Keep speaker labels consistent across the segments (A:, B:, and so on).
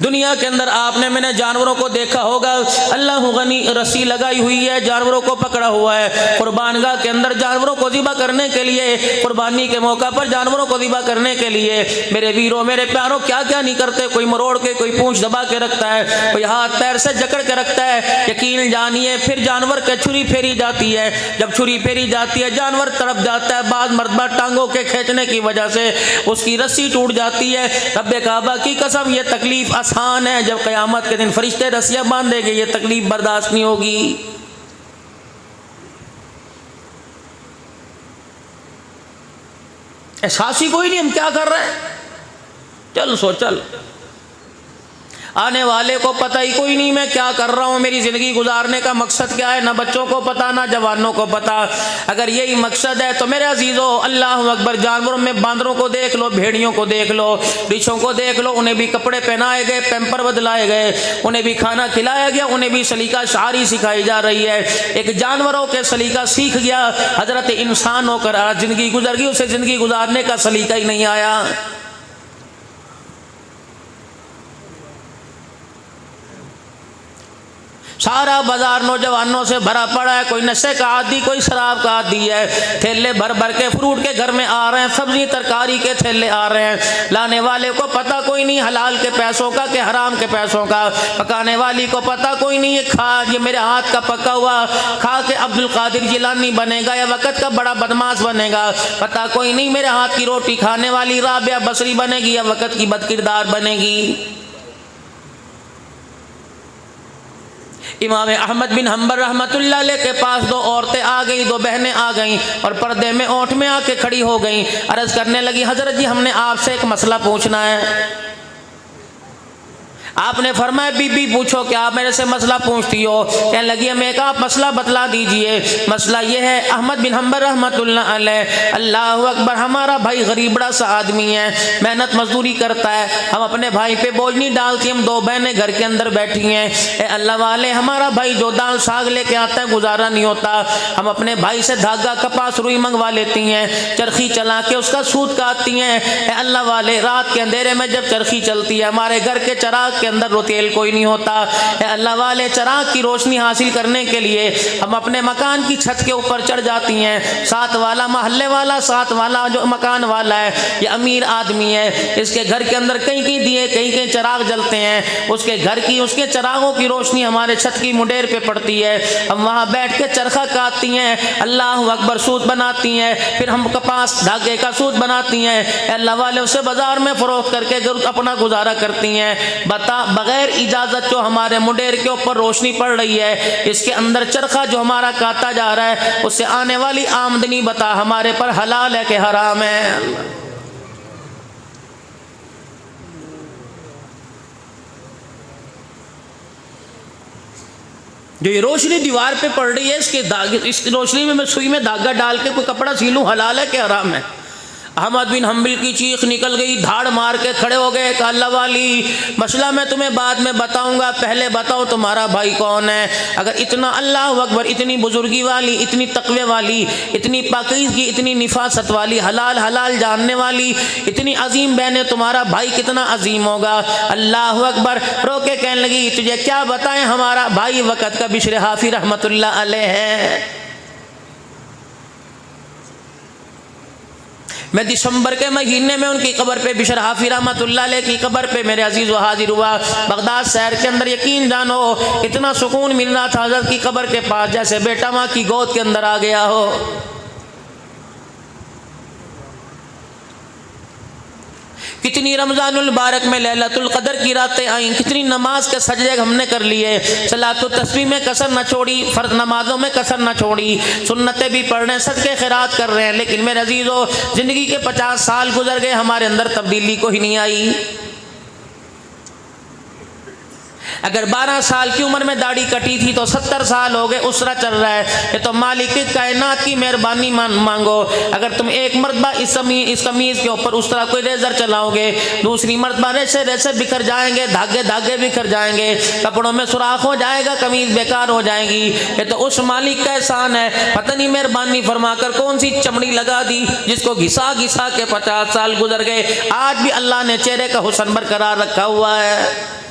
A: दुनिया के अंदर आपने मैंने जानवरों को देखा होगा, अल्लाह गनी रस्सी लगाई हुई है, जानवरों को पकड़ा हुआ है। कुर्बानगाह के अंदर जानवरों को ज़िबा करने के लिए, कुर्बानी के मौका पर जानवरों को ज़िबा करने के लिए मेरे वीरों मेरे प्यारों क्या क्या नहीं करते। कोई मरोड़ के, कोई पूंछ दबा के रखता है, कोई हाथ पैर से जकड़ के रखता है। यकीन जानिए फिर जानवर के छुरी फेरी जाती है। जब छुरी फेरी जाती है जानवर तड़प जाता है। बाद मरतबा टांगों के खींचने की वजह से उसकी रस्सी टूट जाती है। रब्बे काबा की कसम ये तकलीफ आसान है, जब क़यामत के दिन फरिश्ते रस्सियां बांधेंगे ये तकलीफ बर्दाश्त नहीं होगी। एहसास ही कोई नहीं हम क्या कर रहे हैं। चल सो चल, आने वाले को पता ही कोई नहीं मैं क्या कर रहा हूँ, मेरी ज़िंदगी गुजारने का मकसद क्या है, ना बच्चों को पता ना जवानों को पता। अगर यही मकसद है तो मेरे अजीज़ों अल्लाह अकबर, जानवरों में बांदरों को देख लो, भेड़ियों को देख लो, रिछों को देख लो, उन्हें भी कपड़े पहनाए गए, पैम्पर बदलाए गए, उन्हें भी खाना खिलाया गया, उन्हें भी सलीका शारी सिखाई जा रही है। एक जानवरों के सलीका सीख गया, हजरत इंसान होकर आज ज़िंदगी गुजर गई, उसे ज़िंदगी गुजारने का सलीका ही नहीं आया। सारा बाजार नौजवानों से भरा पड़ा है, कोई नशे का आदी, कोई शराब का आदी है। थैले भर भर के फ्रूट के घर में आ रहे हैं, सब्जी तरकारी के थैले आ रहे हैं। लाने वाले को पता कोई नहीं हलाल के पैसों का कि हराम के पैसों का, पकाने वाली को पता कोई नहीं, ये खा ये मेरे हाथ का पका हुआ खा के अब्दुल कादिर जिलानी बनेगा या वक़्त का बड़ा बदमाश बनेगा, पता कोई नहीं मेरे हाथ की रोटी खाने वाली राबिया बसरी बनेगी या वक़्त की बदकिरदार बनेगी। इमाम अहमद बिन हम्बल रहमतुल्लाह अलैह के पास दो औरतें आ गई, दो बहनें आ गईं और पर्दे में ओंठ में आके खड़ी हो गईं। अर्ज़ करने लगी, हज़रत जी हमने आपसे एक मसला पूछना है। आपने फरमाया बीबी पूछो, क्या आप मेरे से मसला पूछती हो? कहने लगी मैं कहा आप मसला बतला दीजिए। मसला ये है, अहमद बिन हम्बल रहमतुल्लाह अलैह, अल्लाह अकबर, हमारा भाई गरीब बड़ा सा आदमी है, मेहनत मजदूरी करता है, हम अपने भाई पे बोझ नहीं डालती, हम दो बहनें घर के अंदर बैठी हैं। ए अल्लाह वाले, हमारा भाई जो दाल साग लेके आता है गुजारा नहीं होता, हम अपने भाई से धागा कपास रुई मंगवा लेती हैं, चरखी चला के उसका सूत काटती हैं। ए अल्लाह वाले, रात के अंधेरे में जब चरखी चलती है हमारे घर के चराग के अंदर तेल कोई नहीं होता। अल्लाह वाले, चराग की रोशनी हासिल करने के लिए हम अपने मकान की छत के ऊपर चढ़ जाती हैं। साथ वाला महल्ले वाला, साथ वाला जो मकान वाला है ये अमीर आदमी है, इसके घर के अंदर कहीं कहीं दिए कहीं कहीं चराग जलते हैं, उसके घर की उसके चरागों की रोशनी हमारे छत की मुंडेर पे पड़ती है, हम वहाँ बैठ के चरखा काटती हैं, अल्लाह अकबर, सूत बनाती हैं, फिर हम कपास धागे का सूत बनाती हैं। अल्लाह वाले, उसे बाजार में फरोख्त करके अपना गुजारा करती हैं। बता बगैर इजाजत जो हमारे मुंडेर के ऊपर रोशनी पड़ रही है, इसके अंदर चरखा जो हमारा काटा जा रहा है, उससे आने वाली आमदनी बता हमारे पर हलाल है कि हराम है? जो ये रोशनी दीवार पे पड़ रही है, इसके धागे, इस रोशनी में मैं सुई में धागा डाल के कोई कपड़ा सीलूं, हलाल है कि हराम है? अहमद बिन हम्बल की चीख निकल गई, धाड़ मार के खड़े हो गए। कहा अल्लाह वाली, मसला मैं तुम्हें बाद में बताऊंगा, पहले बताओ तुम्हारा भाई कौन है? अगर इतना अल्लाह अकबर, इतनी बुजुर्गी वाली, इतनी तकवे वाली, इतनी पाकीज़गी, इतनी निफासत वाली, हलाल हलाल जानने वाली, इतनी अजीम बहन, तुम्हारा भाई कितना अजीम होगा। अल्लाह अकबर। रोके कहने लगी, तुझे क्या बताएं, हमारा भाई वक़्त का बिश्र हाफी रहमतुल्लाह अलैह है। मैं दिसंबर के महीने में उनकी कब्र पे, बिशर हाफी रहमतुल्लाह अलैह की कब्र पे मेरे अजीज़ व हाजिर हुआ। बगदाद शहर के अंदर यकीन जानो इतना सुकून मिल रहा था हज़रत की कब्र के पास, जैसे बेटा माँ की गोद के अंदर आ गया हो। कितनी रमज़ानुल मुबारक में लैलतुल क़द्र की रातें आई, कितनी नमाज के सजदे हमने कर लिए, सलातुत तस्बीह में कसर न छोड़ी, फ़र्ज नमाजों में कसर न छोड़ी, सुन्नतें भी पढ़ रहे हैं, सदके खैरात कर रहे हैं। लेकिन मेरे अजीज़ों, ज़िंदगी के 50 साल गुजर गए, हमारे अंदर तब्दीली को ही नहीं आई। अगर 12 साल की उम्र में दाढ़ी कटी थी तो 70 साल हो गए, उसरा चल रहा है। ये तो मालिक कायनात की मेहरबानी मांगो। अगर तुम एक मरतबा इस कमीज के ऊपर उस तरह कोई रेजर चलाओगे, दूसरी मरतबा रेसे रेसे बिखर जाएंगे, धागे धागे बिखर जाएंगे, कपड़ों में सुराख हो जाएगा, कमीज बेकार हो जाएगी। ये तो उस मालिक का एहसान है, पता नहीं मेहरबानी फरमाकर कौन सी चमड़ी लगा दी जिसको घिसा घिसा के 50 साल गुजर गए। आज भी अल्लाह ने चेहरे का हुस्न बरकरार रखा हुआ है।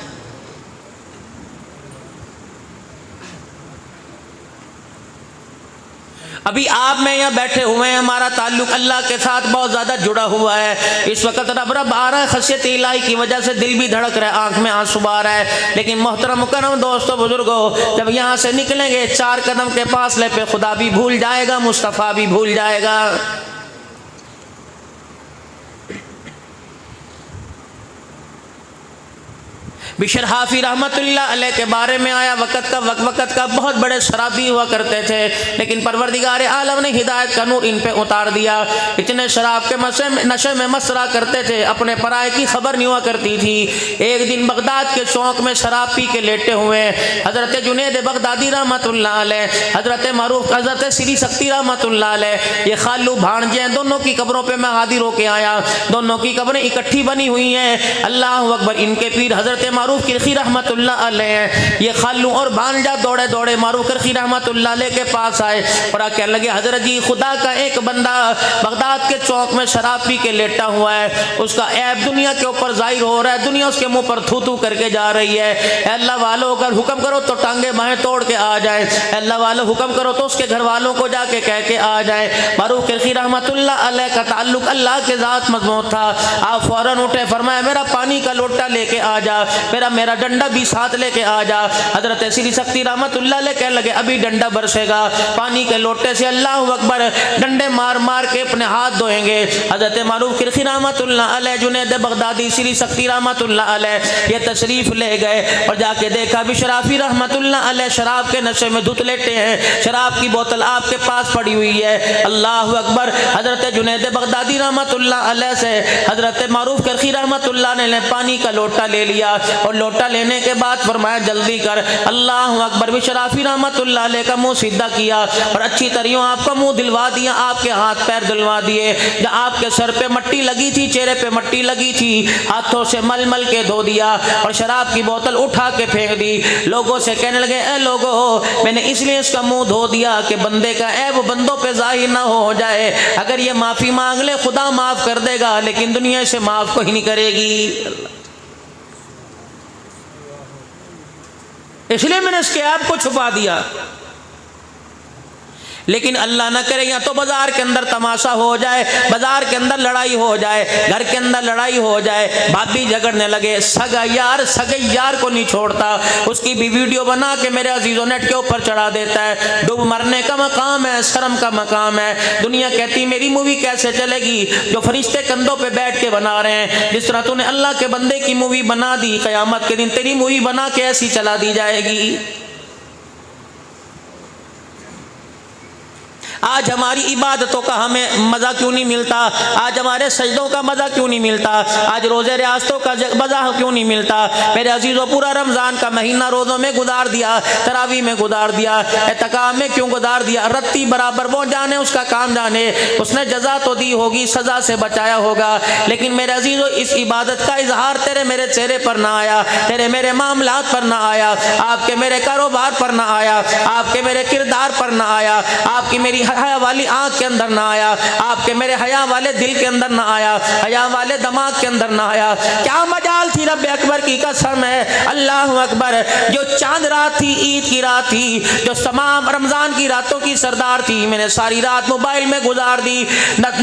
A: अभी आप में यहाँ बैठे हुए हैं, हमारा ताल्लुक अल्लाह के साथ बहुत ज़्यादा जुड़ा हुआ है। इस वक्त रब रब आ रहा है, खशियत इलाही की वजह से दिल भी धड़क रहा है, आंख में आंसू आ रहा है। लेकिन मोहतरम मुकर्रम दोस्तों बुजुर्गों, जब यहाँ से निकलेंगे 4 कदम के फासले पे खुदा भी भूल जाएगा, मुस्तफ़ा भी भूल जाएगा। बिशर हाफी रहमतुल्लाह अलैह के बारे में आया, वक़्त का बहुत बड़े शराबी हुआ करते थे, लेकिन परवरदिगार आलम ने हिदायत का नूर इन पे उतार दिया। इतने शराब के नशे में मसरा करते थे, अपने पराये की खबर नहीं हुआ करती थी। एक दिन बगदाद के चौक में शराब पी के लेटे हुए हज़रत जुनैद बगदादी रहमतुल्लाह अलैह, हज़रत मारूफ हज़रत श्री शक्ति रहमतुल्लाह अलैह, ये खालू भाणजे हैं, दोनों की कब्रों पर मैं हाजिर होके आया। दोनों की कब्रें इकट्ठी बनी हुई हैं। अल्लाह अकबर। इनके पीर हज़रत मारूफ किरखी रहमतुल्लाह अलैह, ये खालू और भांजा दौड़े दौड़े मारूफ किरखी रहमतुल्लाह अलैह के पास आए और कहने लगे, हजरत जी खुदा का एक बंदा बगदाद के चौक में शराब पी के लेटा हुआ है, उसका ऐब दुनिया के ऊपर जाहिर हो रहा है, दुनिया उसके मुंह पर थू थू करके जा रही है। अल्लाह वालों अगर हुक्म करो तो टांगे बाहें तोड़ के आ जाए, अल्लाह वालों हुक्म करो तो उसके घर वालों को जाके कह के आ जाए। मारूफ किरखी रहमतुल्लाह अलैह का ताल्लुक अल्लाह के ज़ात मजबूत था। आप फौरन उठे, फरमाया मेरा पानी का लोटा लेके आ जा, मेरा डंडा भी साथ लेके आ जा। हजरत श्री शक्ति रहमतुल्लाह अलैह कहने लगे, अभी डंडा बरसेगा, पानी के लोटे से अल्लाह अकबर डंडे मार मार के अपने हाथ धोएंगे। हजरत मारूफ किरखी रहमतुल्लाह अलैह, जुनैद बगदादी, श्री शक्ति रहमतुल्लाह अलैह ये तशरीफ ले गए और जाके देखा बिशराफी रहमतुल्लाह अलैह शराब के नशे में धुत लेटे हैं, शराब की बोतल आपके पास पड़ी हुई है। अल्लाह अकबर। हजरत जुनैद बगदादी रहमतुल्लाह अलैह से हजरत मारूफ किरखी रहमतुल्लाह ने पानी का लोटा ले लिया और लोटा लेने के बाद फरमाया जल्दी कर। अल्लाह अकबर। बिशराफी रहमतुल्लाह अलैह का मुंह सीधा किया और अच्छी तरह आपका मुंह दिलवा दिया, आपके हाथ पैर दिलवा दिए। जहाँ आपके सर पे मट्टी लगी थी, चेहरे पे मट्टी लगी थी, हाथों से मल मल के धो दिया और शराब की बोतल उठा के फेंक दी। लोगों से कहने लगे, ए लोगों, मैंने इसलिए इसका मुंह धो दिया कि बंदे का ऐब बंदों पे जाहिर ना हो जाए। अगर ये माफ़ी मांग ले खुदा माफ़ कर देगा, लेकिन दुनिया से माफ़ कोई नहीं करेगी। इसलिए मैंने इसके ऐब को छुपा दिया। लेकिन अल्लाह ना करे या तो बाजार के अंदर तमाशा हो जाए, बाजार के अंदर लड़ाई हो जाए, घर के अंदर लड़ाई हो जाए, भाभी झगड़ने लगे, सगे यार को नहीं छोड़ता, उसकी भी वीडियो बना के मेरे अजीजों नेट के ऊपर चढ़ा देता है। डूब मरने का मकाम है, शर्म का मकाम है। दुनिया कहती मेरी मूवी कैसे चलेगी जो फरिश्ते कंधों पे बैठ के बना रहे हैं। जिस तरह तूने अल्लाह के बंदे की मूवी बना दी, क़यामत के दिन तेरी मूवी बना के ऐसी चला दी जाएगी। आज हमारी इबादतों का हमें मज़ा क्यों नहीं मिलता? आज हमारे सजदों का मज़ा क्यों नहीं मिलता? आज रोज़े रियासतों का मज़ा क्यों नहीं मिलता? मेरे अजीज़ों, पूरा रमज़ान का महीना रोज़ों में गुजार दिया, तरावी में गुजार दिया, एतकाम में क्यों गुजार दिया? रत्ती बराबर, वो जाने उसका काम जाने, उसने जज़ा तो दी होगी, सज़ा से बचाया होगा। लेकिन मेरे अजीज़ों, इस इबादत का इजहार तेरे मेरे चेहरे पर ना आया, तेरे मेरे मामलात पर ना आया, आपके मेरे कारोबार पर ना आया, आपके मेरे किरदार पर ना आया, आपकी मेरी हया वाली आंख के अंदर ना आया, आपके मेरे हया वाले दिल के अंदर ना आया, हया वाले दिमाग के अंदर ना आया। क्या मजाल थी, रब अकबर की कसम है, अल्लाह अकबर। जो चांद रात थी, ईद की रात थी, जो तमाम रमजान की रातों की सरदार थी, मैंने सारी रात मोबाइल में गुजार दी।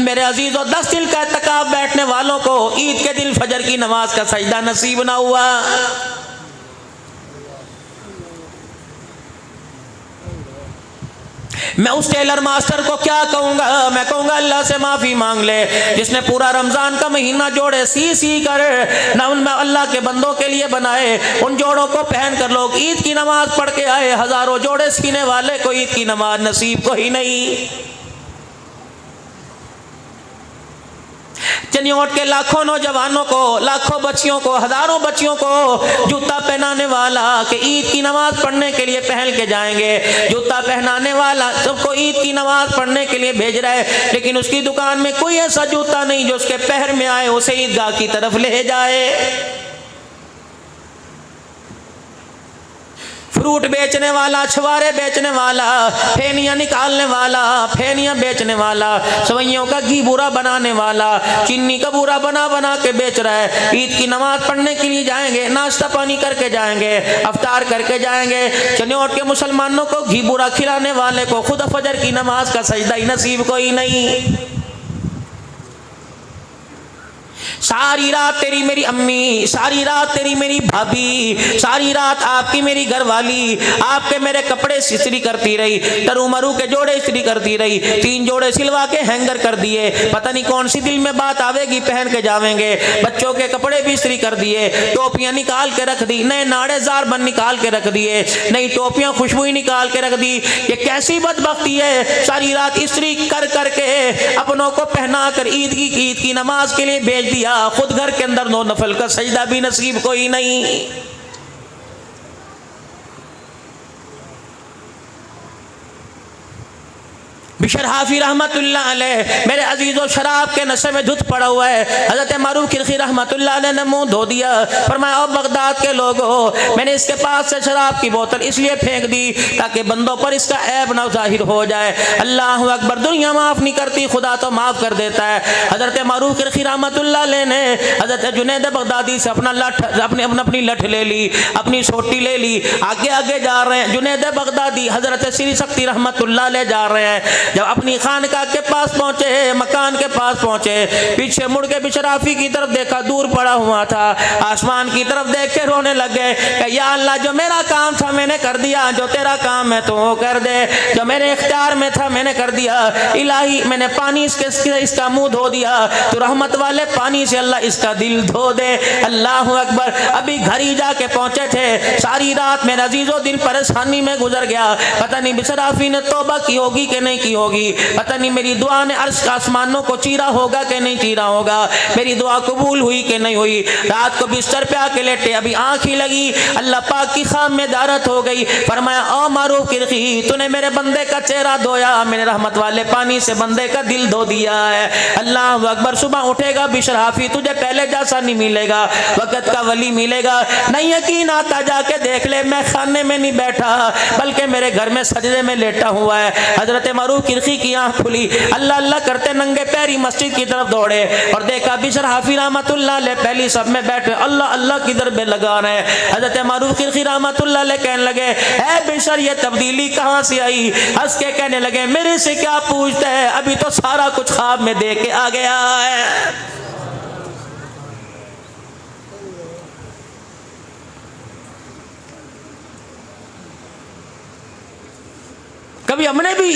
A: मेरे अजीजों, 10 दिन का इत्तिकाफ बैठने वालों को ईद के दिन फजर की नमाज का सजदा नसीब ना हुआ। मैं उस टेलर मास्टर को क्या कहूँगा? मैं कहूँगा अल्लाह से माफ़ी मांग ले, जिसने पूरा रमज़ान का महीना जोड़े सी कर ना उनमें अल्लाह के बंदों के लिए बनाए, उन जोड़ों को पहन कर लोग ईद की नमाज पढ़ के आए। हज़ारों जोड़े सीने वाले को ईद की नमाज नसीब को ही नहीं। चनियोट के लाखों नौजवानों को, लाखों बच्चियों को, हजारों बच्चियों को जूता पहनाने वाला कि ईद की नमाज पढ़ने के लिए पहन के जाएंगे, जूता पहनाने वाला सबको ईद की नमाज पढ़ने के लिए भेज रहा है, लेकिन उसकी दुकान में कोई ऐसा जूता नहीं जो उसके पैर में आए उसे ईदगाह की तरफ ले जाए। फ्रूट बेचने वाला, छुआरे बेचने वाला, फेनियाँ निकालने वाला, फेनियाँ बेचने वाला, सवैयों का घी बुरा बनाने वाला, चीनी का बुरा बना बना के बेच रहा है। ईद की नमाज पढ़ने के लिए जाएंगे, नाश्ता पानी करके जाएंगे, अफ्तार करके जाएंगे। चनियोट के मुसलमानों को घी बुरा खिलाने वाले को खुद फजर की नमाज का सजदा ही नसीब कोई नहीं। सारी रात तेरी मेरी अम्मी, सारी रात तेरी मेरी भाभी, सारी रात आपकी मेरी घरवाली आपके मेरे कपड़े इस्त्री करती रही, तरू मरू के जोड़े इस्त्री करती रही, 3 जोड़े सिलवा के हैंगर कर दिए। पता नहीं कौन सी दिल में बात आवेगी, पहन के जावेंगे। बच्चों के कपड़े भी इस्त्री कर दिए, टोपियां निकाल के रख दी, नए नाड़ेदार बन निकाल के रख दिए, नई टोपियां खुशबू निकाल के रख दी। ये कैसी बदबख्ती है, सारी रात इस्त्री कर करके अपनों को पहना कर ईद की नमाज के लिए भेज दिया, खुद घर के अंदर 9 नफल का सजदा भी नसीब कोई नहीं। बिशर हाफी रहमतुल्लाह अलैह मेरे अजीजों शराब के नशे में धुत पड़ा हुआ है। हजरत मारूफ किरखी रहमतुल्लाह अलैह ने मुंह धो दिया, फरमाया ओ बगदाद के लोगों, मैंने इसके पास से शराब की बोतल इसलिए फेंक दी ताकि बंदों पर इसका ऐब न जाहिर हो जाए। अल्लाह अकबर, दुनिया माफ नहीं करती, खुदा तो माफ कर देता है। हजरत मारूफ किरखी रहमतुल्लाह अलैह ने हजरत जुनैद बगदादी से अपनी लठ ले ली, अपनी सोटी ले ली, आगे आगे जा रहे हैं। जुनैद बगदादी हजरत श्री शक्ति रहमतुल्लाह अलैह जा रहे हैं। जब अपनी खानका के पास पहुंचे, मकान के पास पहुंचे, पीछे मुड़ के बिशराफी की तरफ देखा, दूर पड़ा हुआ था, आसमान की तरफ देख के रोने लगे कि या अल्लाह, जो मेरा काम था मैंने कर दिया, जो तेरा काम है तो वो कर दे, जो मेरे इख्तियार में था मैंने कर दिया। इलाही, मैंने पानी इसका मुंह धो दिया, तो रहमत वाले पानी से अल्लाह इसका दिल धो दे। अल्लाह अकबर। अभी घर ही जाके पहुंचे थे, सारी रात मेरा अजीजों दिल परेशानी में गुजर गया। पता नहीं बिशराफी ने तौबा की होगी कि नहीं की होगी, पता नहीं मेरी दुआ ने अर्श आसमानों को चीरा होगा कि नहीं चीरा होगा, मेरी दुआ कबूल हुई कि नहीं हुई। रात को बिस्तर पे आके लेटे, अभी आंख ही लगी, अल्लाह पाक की खाम में दारत हो गई। फरमाया ओ मारूफ किरखी, तूने मेरे बंदे का चेहरा धोया, मैंने रहमत वाले पानी से बंदे का दिल धो दिया है। अल्लाह अकबर। सुबह उठेगा बिशर हाफी, तुझे पहले जैसा नहीं मिलेगा, वक़्त का वली मिलेगा। नहीं यकीन आता जाके देख ले, मैं खाने में नहीं बैठा बल्कि मेरे घर में सजदे में लेटा हुआ है। हजरत मारूफ किरखी की आंख खुली, अल्लाह अल्लाह करते नंगे पैरी मस्जिद की तरफ दौड़े और देखा बिशर हाफी रहमतुल्लाह अलैह पहली सब में बैठे अल्लाह अल्लाह की दरबे लगा रहे हैं। हजरत मारूफ किरखी रहमतुल्लाह अलैह कहने लगे, ऐ बिशर, ये तब्दीली कहाँ से आई? हंस के कहने लगे, मेरे से क्या पूछते हैं, अभी तो सारा कुछ ख्वाब में देख के आ गया है। कभी हमने भी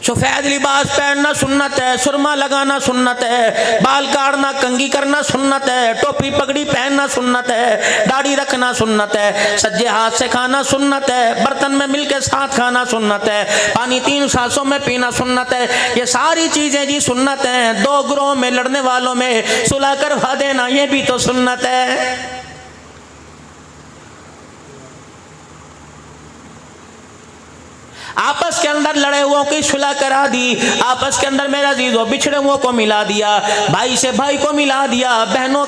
A: सफेद लिबास पहनना सुन्नत है, सुरमा लगाना सुन्नत है, बाल काटना कंघी करना सुन्नत है, टोपी पगड़ी पहनना सुन्नत है, दाढ़ी रखना सुन्नत है, सज्जे हाथ से खाना सुन्नत है, बर्तन में मिलके साथ खाना सुन्नत है, पानी 3 सांसों में पीना सुन्नत है। ये सारी चीजें जी सुन्नत हैं। 2 ग्रोह में लड़ने वालों में सुलह करवा देना, ये भी तो सुन्नत है। आपस के अंदर लड़े हुओं की सुलह करा दी, आपस के अंदर मेरा अजीजों बिछड़े हुओं को मिला दिया, भाई से भाई को मिला दिया, बहनों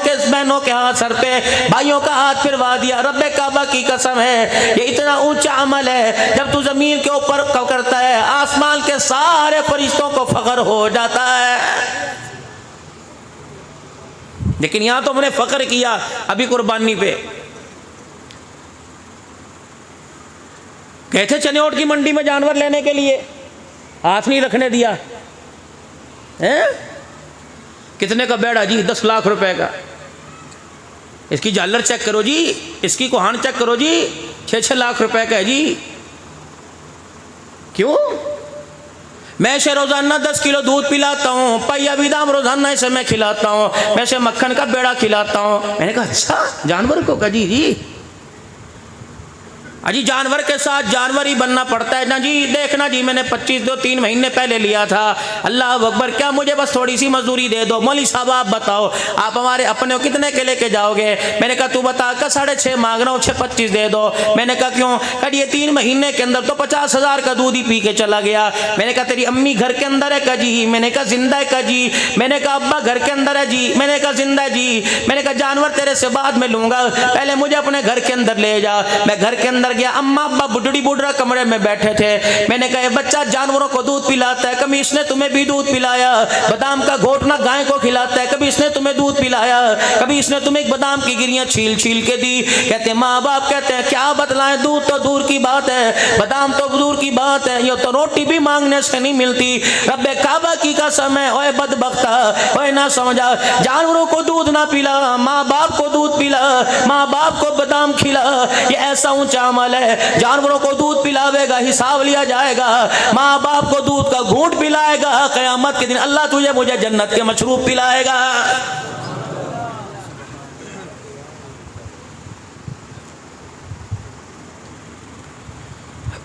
A: के हाथ सर पे भाइयों का हाथ फिरवा दिया। रब्बे काबा की कसम है, ये इतना ऊंचा अमल है, जब तू जमीन के ऊपर करता है आसमान के सारे फरिश्तों को फख्र हो जाता है। लेकिन यहां तो हमने फख्र किया अभी कुर्बानी पे। गए थे चनियोट की मंडी में जानवर लेने के लिए, हाथ नहीं रखने दिया है? कितने का बेड़ा जी? 10 लाख रुपए का। इसकी झालर चेक करो जी, इसकी कोहान चेक करो जी, 6-6 लाख रुपए का है जी। क्यों? मैं इसे रोजाना 10 किलो दूध पिलाता हूँ, पहिया बादाम रोजाना इसे मैं खिलाता हूँ, मैं इसे मक्खन का बेड़ा खिलाता हूँ। मैंने कहा अच्छा, जानवर को? का जी अजी जानवर के साथ जानवर ही बनना पड़ता है ना जी। देखना जी, मैंने 3 महीने पहले लिया था। अल्लाह अकबर, क्या मुझे बस थोड़ी सी मजदूरी दे दो। मौली साहब आप बताओ, आप हमारे अपने कितने के लेके जाओगे? मैंने कहा तू बता। का 6.5 मांग रहा हूँ, 6.25 दे दो। मैंने कहा क्यों? कहा ये 3 महीने के अंदर तो 50,000 का दूध ही पी के चला गया। मैंने कहा तेरी अम्मी घर के अंदर है? का जी। मैंने कहा जिंदा है? का जी। मैंने कहा अब्बा घर के अंदर है? जी। मैंने कहा जिंदा है जी। मैंने कहा जानवर तेरे से बाद में लूंगा, पहले मुझे अपने घर के अंदर ले जा। मैं घर के अंदर गया, अम्मा अब्बा बुढ़ड़ी बुढ़ा कमरे में बैठे थे। मैंने कहा बच्चा जानवरों को दूध पिलाता है, कभी इसने तुम्हें भी दूध पिलाया? बादाम का घोटना गाय को खिलाता है, कभी इसने तुम्हें दूध पिलाया? कभी इसने तुम्हें बादाम की गिरियां छील छील के दी? कहते माँ बाप कहते हैं क्या बतलाएं, दूध तो दूर की बात है, बादाम तो दूर की बात है, ये तो रोटी भी मांगने से नहीं मिलती। रब्बे काबा की कसम है, ओए बदबख्ता, ओए ना समझा, जानवरों को दूध ना पिला, माँ बाप को दूध पिला, माँ बाप को बादाम खिला। ये ऐसा ऊंचा अमल है। जानवरों को दूध पिलावेगा, हिसाब लिया जाएगा। माँ बाप को दूध का घूंट पिलाएगा, क़यामत के दिन अल्लाह तुझे मुझे जन्नत के मशरूब पिलाएगा।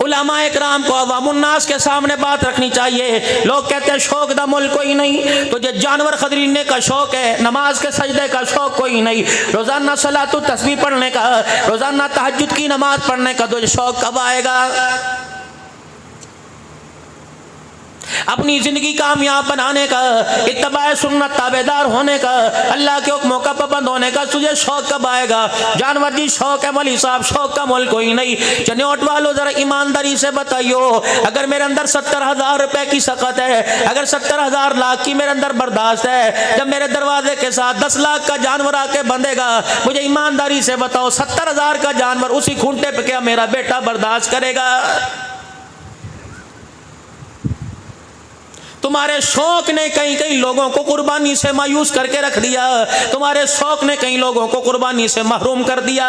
A: उलमा इकराम को अवामुन्नास के सामने बात रखनी चाहिए। लोग कहते हैं शौक दा मुल्क कोई नहीं, तुझे जानवर खरीदने का शौक है, नमाज के सजदे का शौक कोई नहीं, रोजाना सलातु तस्बीह पढ़ने का, रोजाना तहज्जुद की नमाज पढ़ने का तुझे शौक कब आएगा? अपनी जिंदगी कामयाब बनाने का, इत्तबाए सुन्नत ताबेदार होने का, अल्लाह के हुक्मों का पाबंद होने का तुझे शौक कब आएगा? जानवर जी शौक है मौली साहब, शौक का मोल कोई नहीं। चनियोट वालों जरा ईमानदारी से बताइयो, अगर मेरे अंदर 70,000 रुपए की सकत है, अगर 70,000 लाख की मेरे अंदर बर्दाश्त है, जब मेरे दरवाजे के साथ 10 लाख का जानवर आके बंधेगा, मुझे ईमानदारी से बताओ 70,000 का जानवर उसी खूंटे पे क्या मेरा बेटा बर्दाश्त करेगा? तुम्हारे शौक ने कई कई लोगों को कुर्बानी से मायूस करके रख दिया, तुम्हारे शौक ने कई लोगों को कुर्बानी से महरूम कर दिया।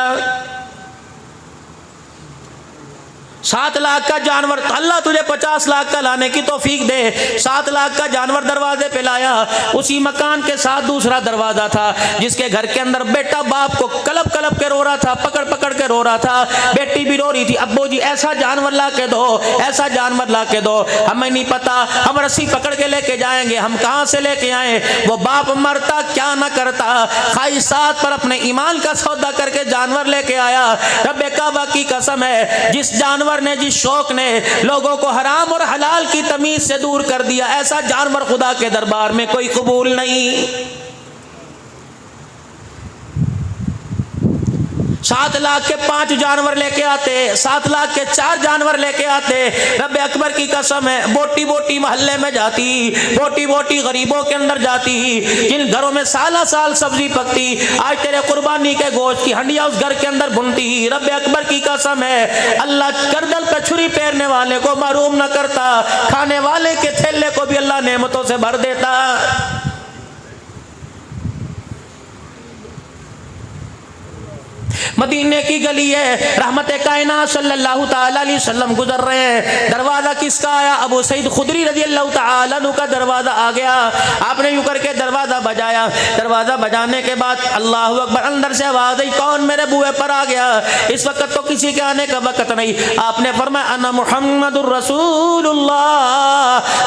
A: 7 लाख का जानवर, अल्लाह तुझे 50 लाख का लाने की तौफीक दे। 7 लाख का जानवर दरवाजे पे लाया, उसी मकान के साथ दूसरा दरवाजा था जिसके घर के अंदर बेटा बाप को कलप कलप के रो रहा था, पकड़ पकड़ के रो रहा था, बेटी भी रो रही थी, अब्बू जी ऐसा जानवर ला के दो, ऐसा जानवर ला के दो, हमें नहीं पता, हम रस्सी पकड़ के लेके जाएंगे, हम कहाँ से लेके आए। वो बाप मरता क्या न करता, ख्वाहिशात पर अपने ईमान का सौदा करके जानवर लेके आया। रब्बे काबा की कसम है, जिस जानवर ने, जिस शौक ने लोगों को हराम और हलाल की तमीज से दूर कर दिया, ऐसा जानवर खुदा के दरबार में कोई कबूल नहीं। 7 लाख के 5 जानवर लेके आते, 7 लाख के 4 जानवर लेके आते। रब्बे अकबर की कसम है, बोटी बोटी मोहल्ले में जाती, बोटी बोटी गरीबों के अंदर जाती, जिन घरों में साला साल सब्जी पकती, आज तेरे कुर्बानी के गोश्त की हंडिया उस घर के अंदर बुनती। रब्बे अकबर की कसम है, अल्लाह गर्दन पे छुरी फेरने वाले को महरूम न करता, खाने वाले के थैले को भी अल्लाह नेमतों से भर देता। मदीने की गली है, रहमत कायनात सल्लल्लाहु ताला अलैहि वसल्लम गुजर रहे हैं, दरवाजा किसका आया? अबू सईद खुदरी रज़ियल्लाहु ताला अन्हु का दरवाजा आ गया। आपने यूं करके दरवाजा बजाया, दरवाजा बजाने के बाद अल्लाहु अकबर, अंदर से आवाज आई, कौन मेरे बुए पर आ गया? इस वक्त तो किसी के आने का वक्त नहीं। आपने फरमाया अन्ना मुहम्मदुर रसूलुल्लाह,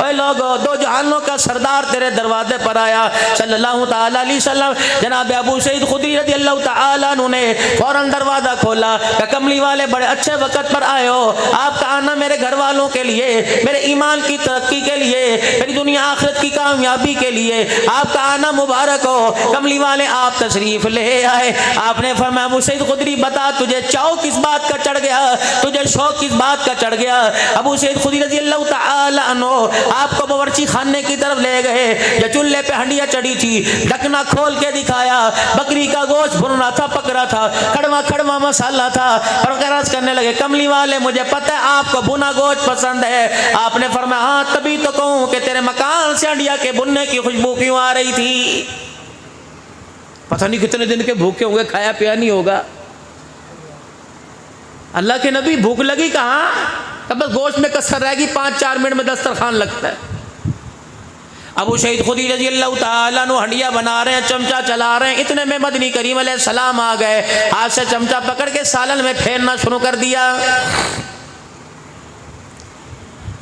A: ओए लोगो, दो जहानों का सरदार तेरे दरवाजे पर आया सल्लल्लाहु ताला अलैहि वसल्लम। जनाब अबू सईद खुदरी रज़ियल्लाहु ताला अन्हु ने फौरन दरवाजा खोला, कमली वाले बड़े अच्छे वक्त पर आए हो, आपका आना मेरे घर वालों के लिए, मेरे ईमान की तरक्की के लिए, मेरी दुनिया आखिरत की कामयाबी के लिए आपका आना मुबारक हो। कमली वाले आप तशरीफ ले आए। आपने फरमाया अबू सईद खुदरी बता, तुझे चाव किस बात का चढ़ गया, तुझे शौक किस बात का चढ़ गया? अबू सईद खुदरी रज़ियल्लाहु ताला अन्हु आपको बावर्ची खाने की तरफ ले गए, जो चूल्हे पे हंडिया चढ़ी थी, ढकना खोल के दिखाया, बकरी का गोश्त भुन रहा था, पक रहा था, कड़वा कड़वा मसाला था, और गरज करने लगे, कमली वाले मुझे पता है आपको भुना गोश्त पसंद है। आपने फरमाया हाँ, तभी तो कहूं कि तेरे मकान से हंडिया के भुनने की खुशबू क्यों आ रही थी। पता नहीं कितने दिन के भूखे होंगे, खाया पिया नहीं होगा। अल्लाह के नबी भूख लगी कहाँ, तब बस गोश्त में कसर रहेगी, 5-4 मिनट में दस्तरखान लगता है। अबू सईद खुदरी रजी अल्लाह ताला अन्हु हंडिया बना रहे हैं, चमचा चला रहे हैं, इतने में मदनी करीम अलैहिस्सलाम आ गए, हाथ से चमचा पकड़ के सालन में फेरना शुरू कर दिया।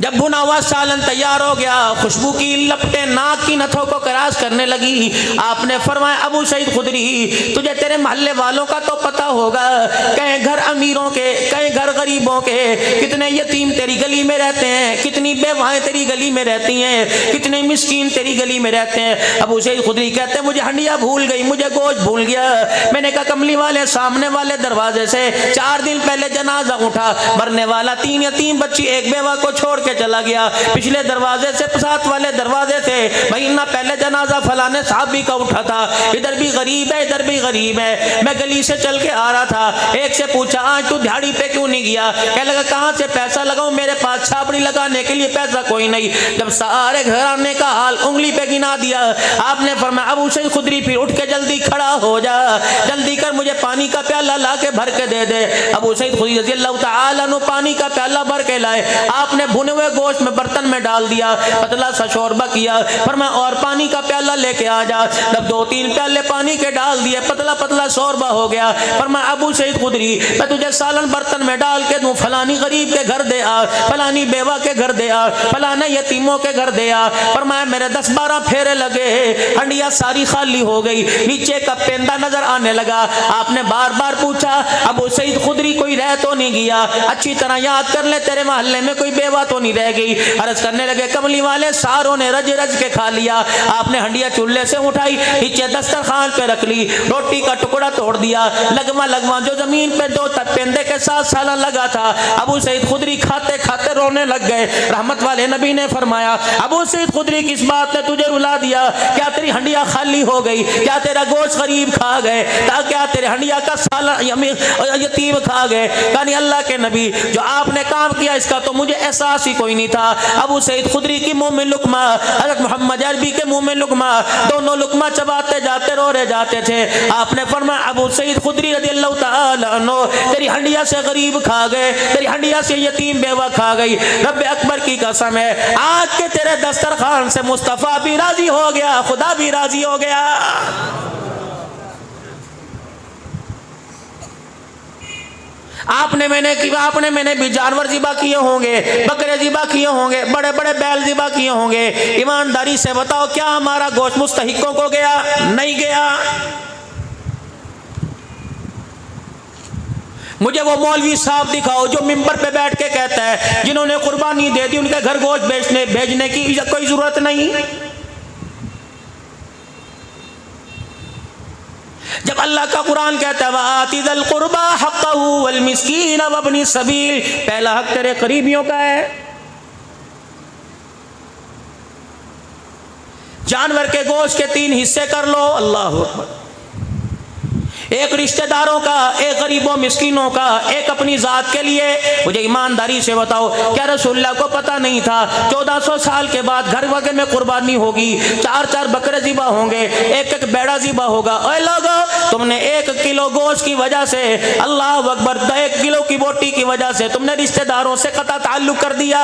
A: जब भुना हुआ सालन तैयार हो गया, खुशबू की लपटें नाक की नथों को क्रॉस करने लगी। आपने फरमाया अबू सईद खुदरी, तुझे तेरे मोहल्ले वालों का तो पता होगा, कई घर अमीरों के, कई घर गरीबों के, कितने यतीम तेरी गली में रहते हैं, कितनी बेवाएं तेरी गली में रहती हैं, कितने मिस्कीन तेरी गली में रहते हैं। अबू सईद खुदरी कहते हैं मुझे हंडिया भूल गई, मुझे गोश्त भूल गया। मैंने कहा कमली वाले सामने वाले दरवाजे से 4 दिन पहले जनाजा उठा, मरने वाला 3 यतीम बच्ची एक बेवा को छोड़ के चला गया, पिछले दरवाजे से 7 वाले दरवाजे से महीना पहले जनाजा फलाने साहबी का उठा था, इधर भी गरीब है इधर भी गरीब है। मैं गली से चल के आ रहा था, एक से पूछा आज तू दिहाड़ी पे क्यों नहीं गया? कह लगा कहाँ से पैसा लगाऊं, मेरे पास छापड़ी लगाने के लिए पैसा कोई नहीं। जब सारे घराने का हाल उंगली पे गिना दिया, आपने फरमाया अबू सईद खुदरी फिर उठ के जल्दी खड़ा हो जा, जल्दी कर मुझे पानी का प्याला ला के भर के दे दे। अबू सईद खुदरी रज़ी अल्लाह ताला अन्हु पानी का प्याला भर के लाए, आपने भुने हुए गोश्त में बर्तन में डाल दिया, पतला सा शोरबा किया, फरमाया और पानी का प्याला लेके आ जा। जब 2-3 प्याले पानी के डाल दिए, पतला पतला शोरबा हो गया। फरमाया अबू सईद खुदरी मैं तुझे सालन बर्तन में डाल के दूं, फलानी गरीब के घर दे आ, फलानी बेवा के घर दे आ, फलाने यतीमों के घर दे आ। फरमाया मेरे 10-12 फेरे लगे, हंडिया सारी खाली हो गई, नीचे का पेंदा नजर आने लगा। आपने बार बार पूछा अबू सईद खुदरी कोई रह तो नहीं गया, अच्छी तरह याद कर ले तेरे मोहल्ले में कोई बेवा तो नहीं रह गई। अर्ज करने लगे कमली वाले सारों ने रज रज के खा लिया। आपने हंडिया चूल्हे से उठाई, नीचे दस्तरखान पे रख ली, रोटी का टुकड़ा तोड़ दिया, लगवा लगवा जो जमीन पे 2 पेंदे के साथ सालन लगा था, अबू सईद खुदरी खाते खाते रोने लग गए। रहमत वाले नबी ने फरमाया अबू सईद खुदरी किस बात ने तुझे रुला दिया? क्या तेरी हंडिया खाली हो गई? क्या तेरा गोश्त गरीब खा गए? क्या तेरे हंडिया का सालन यतीम खा गए? यानी अल्लाह के नबी जो आपने काम किया इसका तो मुझे एहसास ही कोई नहीं था। अबू सईद खुदरी की मुंह में लुकमा, हज़रत मोहम्मद अरबी के मुंह में लुकमा, दोनों लुकमा चबाते जाते रो रहे जाते थे। आपने फरमाया अबू सईद खुदरी रज़ियल्लाहु ताला अन्हु तेरी हंडिया से गरीब खा गए, तेरी हंडिया से यतीम बेवा खा गई। रब अकबर की कसम है आज के तेरे दस्तरखान से मुस्तफ़ा भी राजी हो गया, खुदा भी राजी हो गया। आपने मैंने भी जानवर ज़िबा किए होंगे, बकरे ज़िबा किए होंगे, बड़े बड़े बैल ज़िबा किए होंगे। ईमानदारी से बताओ क्या हमारा गोश्त मुस्तहिकों को गया? नहीं गया। मुझे वो मौलवी साहब दिखाओ जो मिंबर पे बैठ के कहता है जिन्होंने कुर्बानी दे दी उनके घर गोश्त भेजने की कोई जरूरत नहीं। जब अल्लाह का कुरान कहता है वातिज़ल कुर्बा हक़्क़हु वल मिस्कीन वब्नि सबील, पहला हक तेरे करीबियों का है। जानवर के गोश्त के 3 हिस्से कर लो, अल्लाह अकबर। एक रिश्तेदारों का, एक गरीबों मिस्कीनों का, एक अपनी ज़ात के लिए। मुझे ईमानदारी से बताओ क्या रसूलुल्लाह को पता नहीं था 1400 साल के बाद घर वगैरह में कुर्बानी होगी, 4-4 बकरे ज़िबा होंगे, एक बेड़ा ज़िबा होगा। ओए लोगो तुमने 1 किलो गोश्त की वजह से, अल्लाह अकबर, 1 किलो की बोटी की वजह से तुमने रिश्तेदारों से कता ताल्लुक कर दिया।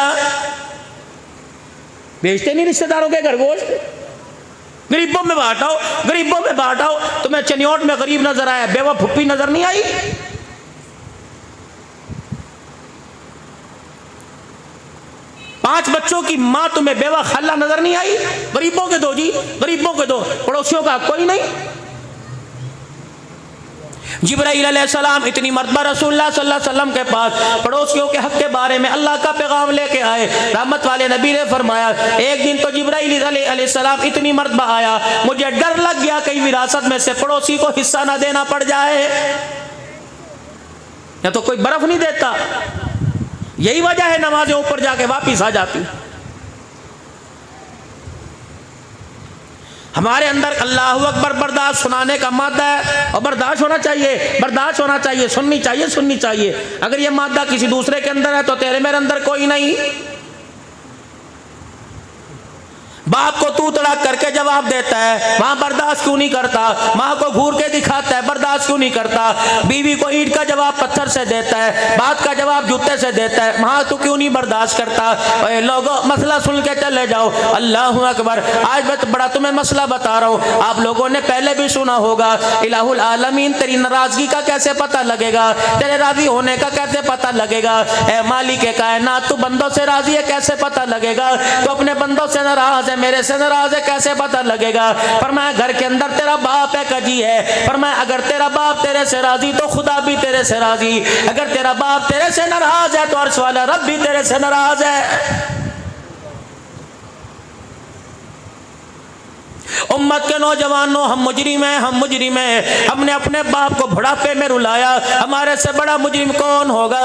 A: भेजते नहीं रिश्तेदारों के घर गोश्त, गरीबों में बांटाओ, गरीबों में बांटाओ। तुम्हें चनियोट में गरीब नजर आया, बेवा फुप्पी नजर नहीं आई? पांच बच्चों की मां तुम्हें बेवा खाला नजर नहीं आई? गरीबों के दो जी, गरीबों के दो, पड़ोसियों का कोई नहीं। जिब्राईल अलैहिस्सलाम इतनी मरतबा रसूलुल्लाह सल्लल्लाहु अलैहि वसल्लम के पास पड़ोसियों के हक के बारे में अल्लाह का पैगाम लेके आए। रहमत वाले नबी ने फरमाया एक दिन तो जिब्राईल अलैहिस्सलाम इतनी मरतबा आया, मुझे डर लग गया कहीं विरासत में से पड़ोसी को हिस्सा ना देना पड़ जाए। या तो कोई बर्फ नहीं देता, यही वजह है नमाजें ऊपर जाके वापिस आ जाती। हमारे अंदर अल्लाहु अकबर बर्दाश्त सुनाने का मादा है, और बर्दाश्त होना चाहिए, बर्दाश्त होना चाहिए, सुननी चाहिए, सुननी चाहिए। अगर ये मादा किसी दूसरे के अंदर है तो तेरे मेरे अंदर कोई नहीं। बाप को तू तड़ाक करके जवाब देता है, वहां बर्दाश्त क्यों नहीं करता? माँ को घूर के दिखाता है, बर्दाश्त क्यों नहीं करता? बीवी को ईंट का जवाब पत्थर से देता है, बात का जवाब जूते से देता है, वहां तू क्यों नहीं बर्दाश्त करता? लोगों मसला सुन के चले जाओ। अल्लाहु अकबर। आज मैं तो बड़ा तुम्हें मसला बता रहा हूँ, आप लोगों ने पहले भी सुना होगा। इलाहुल आलमीन, तेरी नाराजगी का कैसे पता लगेगा? तेरे राजी होने का कैसे पता लगेगा? ए मालिक कायनात, तू बंदों से राजी है कैसे पता लगेगा? तो अपने बंदों से नाराज है, मेरे से नाराज है, कैसे पता लगेगा? फरमाया घर के अंदर तेरा बाप है कजी है। फरमाया अगर तेरा बाप तेरे से राजी तो खुदा भी तेरे से राजी, अगर तेरा बाप तेरे से नाराज है तो अर्श वाला रब भी तेरे से नाराज है। उम्मत के नौजवानों, हम मुजरिम हैं, हम मुजरिम हैं। हमने अपने बाप को बुढ़ापे में रुलाया, हमारे से बड़ा मुजरिम कौन होगा?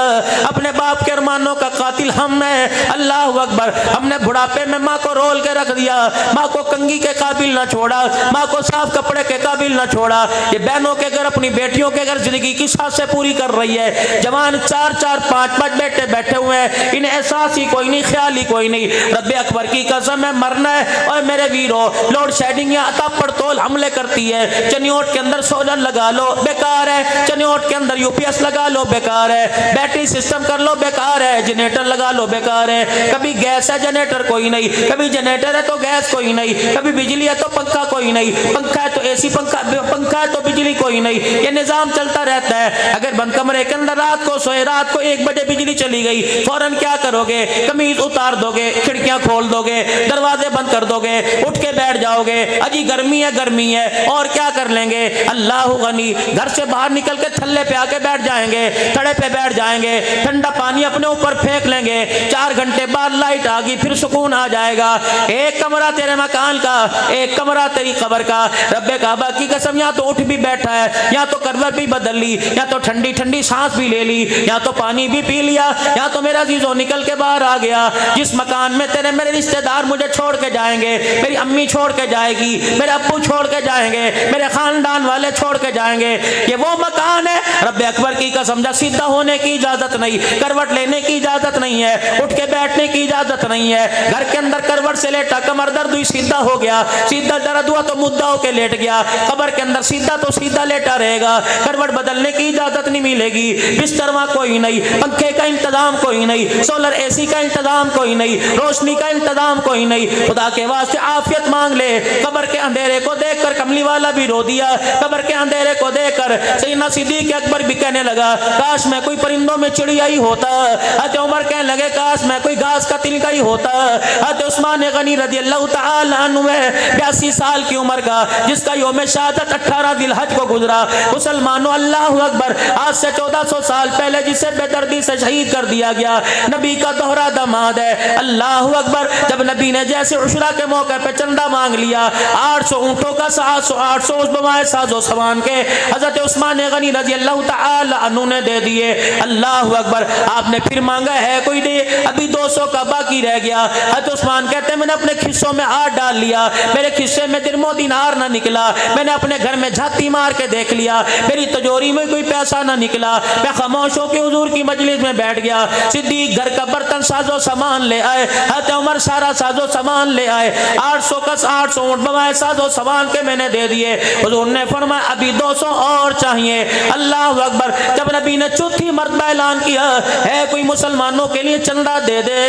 A: अपने बाप के अरमानों का कातिल हम हैं। अल्लाह अकबर। हमने बुढ़ापे में माँ को रोल के रख दिया, माँ को कंघी के काबिल ना छोड़ा, माँ को साफ कपड़े के काबिल ना छोड़ा। ये बहनों के घर, अपनी बेटियों के घर जिंदगी की सांसें पूरी कर रही है। जवान 4-4, 5-5 बेटे बैठे हुए हैं, इन्हें एहसास ही कोई नहीं, ख्याल ही कोई नहीं। रब्बे अकबर की कसम है, मरना है। और मेरे वीरों, लोड शेडिंग आता पड़तोल हमले करती है। चनियोट के अंदर सोलर लगा लो, बेकार है। चनियोट के अंदर यूपीएस लगा लो, बेकार है। बैटरी सिस्टम कर लो, बेकार है। जनरेटर लगा लो, बेकार है। कभी गैस है, जनरेटर कोई नहीं। कभी जनरेटर है तो गैस कोई नहीं। कभी बिजली है तो पंखा कोई नहीं। पंखा है तो एसी, पंखा है तो बिजली कोई नहीं। ये निजाम चलता रहता है। अगर बंद कमरे के अंदर रात को सोए, रात को 1 बजे बिजली चली गई, फौरन क्या करोगे? कमीज उतार दोगे, खिड़कियां खोल दोगे, दरवाजे बंद कर दोगे, उठ के बैठ जाओगे। अजी गर्मी है, गर्मी है, और क्या कर लेंगे? अल्लाह गनी। घर से बाहर निकल के थल्ले पे आके बैठ जाएंगे, थड़े पे बैठ जाएंगे, ठंडा पानी अपने ऊपर फेंक लेंगे। 4 घंटे बाद लाइट आ गई, फिर सुकून आ जाएगा। एक कमरा तेरे मकान का, एक कमरा तेरी कब्र का। रब्बे काबा की कसम, यहाँ तो उठ भी बैठा है, यहाँ तो करवट भी बदल ली, यहाँ तो ठंडी ठंडी सांस भी ले ली, यहाँ तो पानी भी पी लिया, यहाँ तो मेरा जीजो निकल के बाहर आ गया। जिस मकान में तेरे मेरे रिश्तेदार मुझे छोड़ के जाएंगे, मेरी अम्मी छोड़ के जाएगी, मेरे अब्बू छोड़ के जाएंगे, मेरे खानदान वाले छोड़ के जाएंगे, ये वो मकान है। रब्बे अकबर की कसम, सीधा होने की इजाजत नहीं, करवट लेने की इजाजत नहीं है, उठ के बैठने की इजाजत नहीं है। घर के अंदर करवट से लेटा, कमर दर्द हुई, सीधा हो गया, सीधा दर्द हुआ तो मुद्दा होके लेट गया। कब्र के अंदर सीधा तो सीधा लेटा रहेगा, करवट बदलने की इजाजत नहीं मिलेगी। बिस्तर वहां कोई नहीं, पंखे का इंतजाम कोई नहीं, सोलर एसी का इंतजाम कोई नहीं, रोशनी का इंतजाम कोई नहीं। खुदा के वास्ते आफियत मांग ले। कब्र के अंधेरे को देखकर कमली वाला भी रो दिया। कब्र के अंधेरे को देखकर सैयदना सिद्दीक अकबर भी कहने लगा, काश मैं कोई परिंदों में चिड़िया ही होता। हज़रत उमर कहने लगे, काश मैं कोई घास का तिनका ही होता। हज़रत उस्मान गनी रज़ियल्लाहु तआला अन्हु 82 साल की उम्र का, जिसका यौम शहादत 18 जिलहज को गुजरा। मुसलमानों, अल्लाह अकबर। आज से 1400 साल पहले जिसे बेदर्दी से शहीद कर दिया गया, नबी का दोहरा दामाद है। अल्लाह अकबर। जब नबी ने जैसे उशरा के मौके पे चंदा मांग लिया, 800 ऊँटों का 800 उस बमाए साजो सामान के हजरत उस्मान गनी रज़ियल्लाहु तआला अन्हु ने दे दिए। अल्लाह अकबर। आपने फिर मांगा, है कोई दे, अभी 200 का बाकी रह गया। हजरत उस्मान कहते, मैंने अपने खिस्सों में हाथ डाल लिया, मेरे खिस्से में दिरमो दिनार ना निकला। मैंने अपने घर में झाती मार के देख लिया, मेरी तिजोरी में कोई पैसा ना निकला। मैं खामोश होकर हुजूर की मजलिस में बैठ गया। सिद्दीक घर का बर्तन साजो सामान ले आए, हजरत उमर सारा साजो सामान ले आए। 800 का 800 ऊँट बमाए साजो सामान के मैंने दे दिए। हुजूर ने फरमाया, अभी 200 और चाहिए। अल्लाह अकबर। जब नबी ने चौथी मर्तबा ऐलान किया, है कोई मुसलमानों के लिए चंदा दे दे।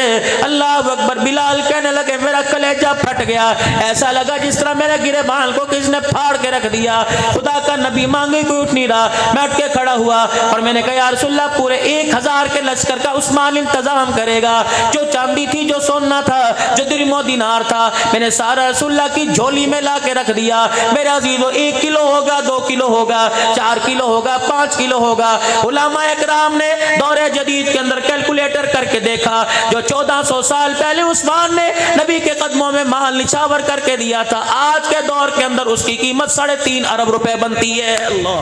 A: अल्लाह अकबर। बिलाल कहने लगे, मेरा कलेजा फट गया, ऐसा लगा जिस तरह मेरे गिरे बाल को किसने फाड़ के रख दिया। खुदा का नबी मांगे कोई उठ नहीं रहा। मैं उठ के खड़ा हुआ और मैंने कहा, या रसूलल्लाह, पूरे 1000 के लश्कर का उस्मान इंतजाम करेगा। जो चांदी थी, जो सोना था, जो दिरमो दिनार था, मैंने सारा रसूलल्लाह की झोली में ला के रख दिया। मेरा अजीजों, 1 किलो होगा, 2 किलो होगा, 4 किलो होगा, 5 किलो होगा। उलमा इकराम ने दौरे जदीद के अंदर कैलकुलेटर करके देखा, जो 1400 साल पहले उस्मान ने नबी के कदमों में माल निछावर करके दिया था, आज के दौर के अंदर उसकी कीमत 3.5 अरब रुपए बनती है। अल्लाह,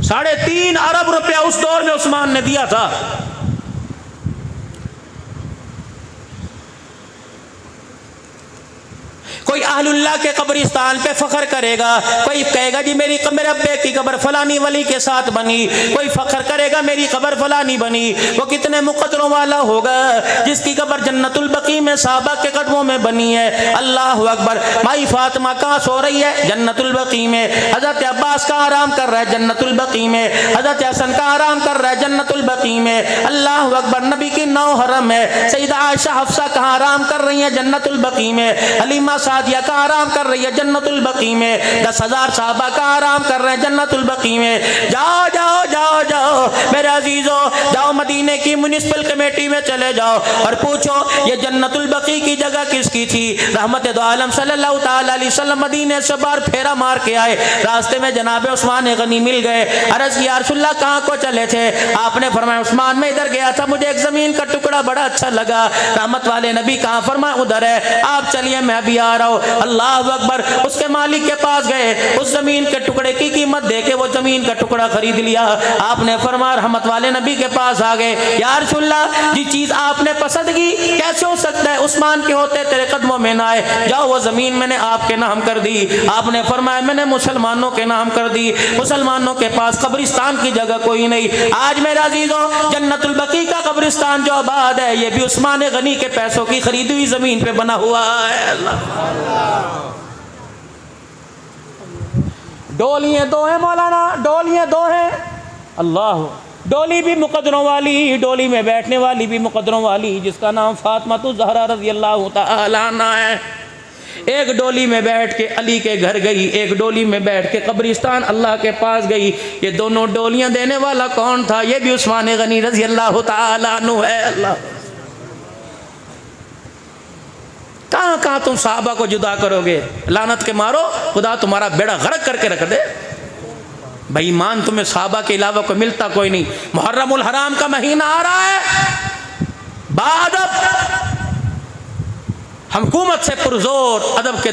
A: 3.5 अरब रुपया उस दौर में उस्मान ने दिया था। कोई अहलुल्लाह के कब्रिस्तान पे फख्र करेगा, कोई कहेगा जी मेरे अब्बे की कब्र फलानी वली के साथ बनी, कोई फख्र करेगा मेरी कब्र फलानी बनी। वो कितने मुकद्दरों वाला होगा जिसकी कब्र जन्नतुल बकी में साहबा के कदमों में बनी है। अल्लाह अकबर। माई फातिमा कहाँ सो रही है? जन्नतुल बकी में। हजरत अब्बास का आराम कर रहा है जन्नतुल बकी में। हजरत हसन का आराम कर रहा है जन्नतुल बकी में। अल्लाह अकबर। नबी की 9 हरम है। सईदा आयशा हफ्सा कहाँ आराम कर रही है? जन्नतुल बकी में। हलीमा सादिया का आराम कर रही है जन्नतुल बकी में। 10,000 साहबा का आराम कर रहे हैं जन्नतुल बकी में। जाओ जाओ जाओ जाओ मेरे अजीजों, जाओ मदीने की म्युनिसिपल कमेटी में चले जाओ और पूछो ये जन्नतुल बकी की जगह किसकी थी? रहमत दो आलम सल्लल्लाहु ताला अलैहि वसल्लम मदीने से बार फेरा मार के आए, रास्ते में जनाब उस्मान गनी मिल गए। अर्ज किया रसूलुल्लाह कहाँ को चले थे? आपने फरमाया उस्मान में इधर गया था, मुझे एक जमीन का टुकड़ा बड़ा अच्छा लगा। रहमत वाले नबी कहाँ? फरमाया उधर है, आप चलिए मैं भी आ रहा हूँ। अल्लाह अकबर। उसके मालिक के पास गए, उस जमीन के टुकड़े की कीमत दे के वो जमीन का टुकड़ा खरीद लिया। आपने फरमाया रहमत वाले नबी के पास आ गए, या रसूलुल्लाह जी चीज आपने पसंद की, कैसे हो सकता है उस्मान के होते तेरे कदमों में ना आए? जाओ वो जमीन मैंने आपके नाम कर दी। आपने फरमाया मैंने मुसलमानों के नाम कर दी, मुसलमानों के पास कब्रिस्तान की जगह कोई नहीं। आज मेरे अजीजों जन्नतुल बकी का कब्रिस्तान जो आबाद है ये भी उस्मान गनी के पैसों की खरीदी हुई जमीन पे बना हुआ है। अल्लाह। डोलियां 2 हैं मौलाना, डोलियां 2 हैं। अल्लाह। डोली भी मुकद्दरों वाली, डोली में बैठने वाली भी मुकद्दरों वाली, जिसका नाम फातिमा ज़हरा रज़ी अल्लाह तआला अन्हा है। एक डोली में बैठ के अली के घर गई, एक डोली में बैठ के कब्रिस्तान अल्लाह के पास गई। ये दोनों डोलियां देने वाला कौन था? ये भी उस्मान गनी रज़ी अल्लाह तआला अन्हु है। अल्लाह। कहाँ कहाँ तुम साहबा को जुदा करोगे? लानत के मारो खुदा तुम्हारा बेड़ा गर्क करके रख दे। भाई ईमान तुम्हें साहबा के अलावा कोई मिलता कोई नहीं। मुहर्रमुल हराम का महीना आ रहा है, बाअदब हुकूमत से पुरजोर अदब के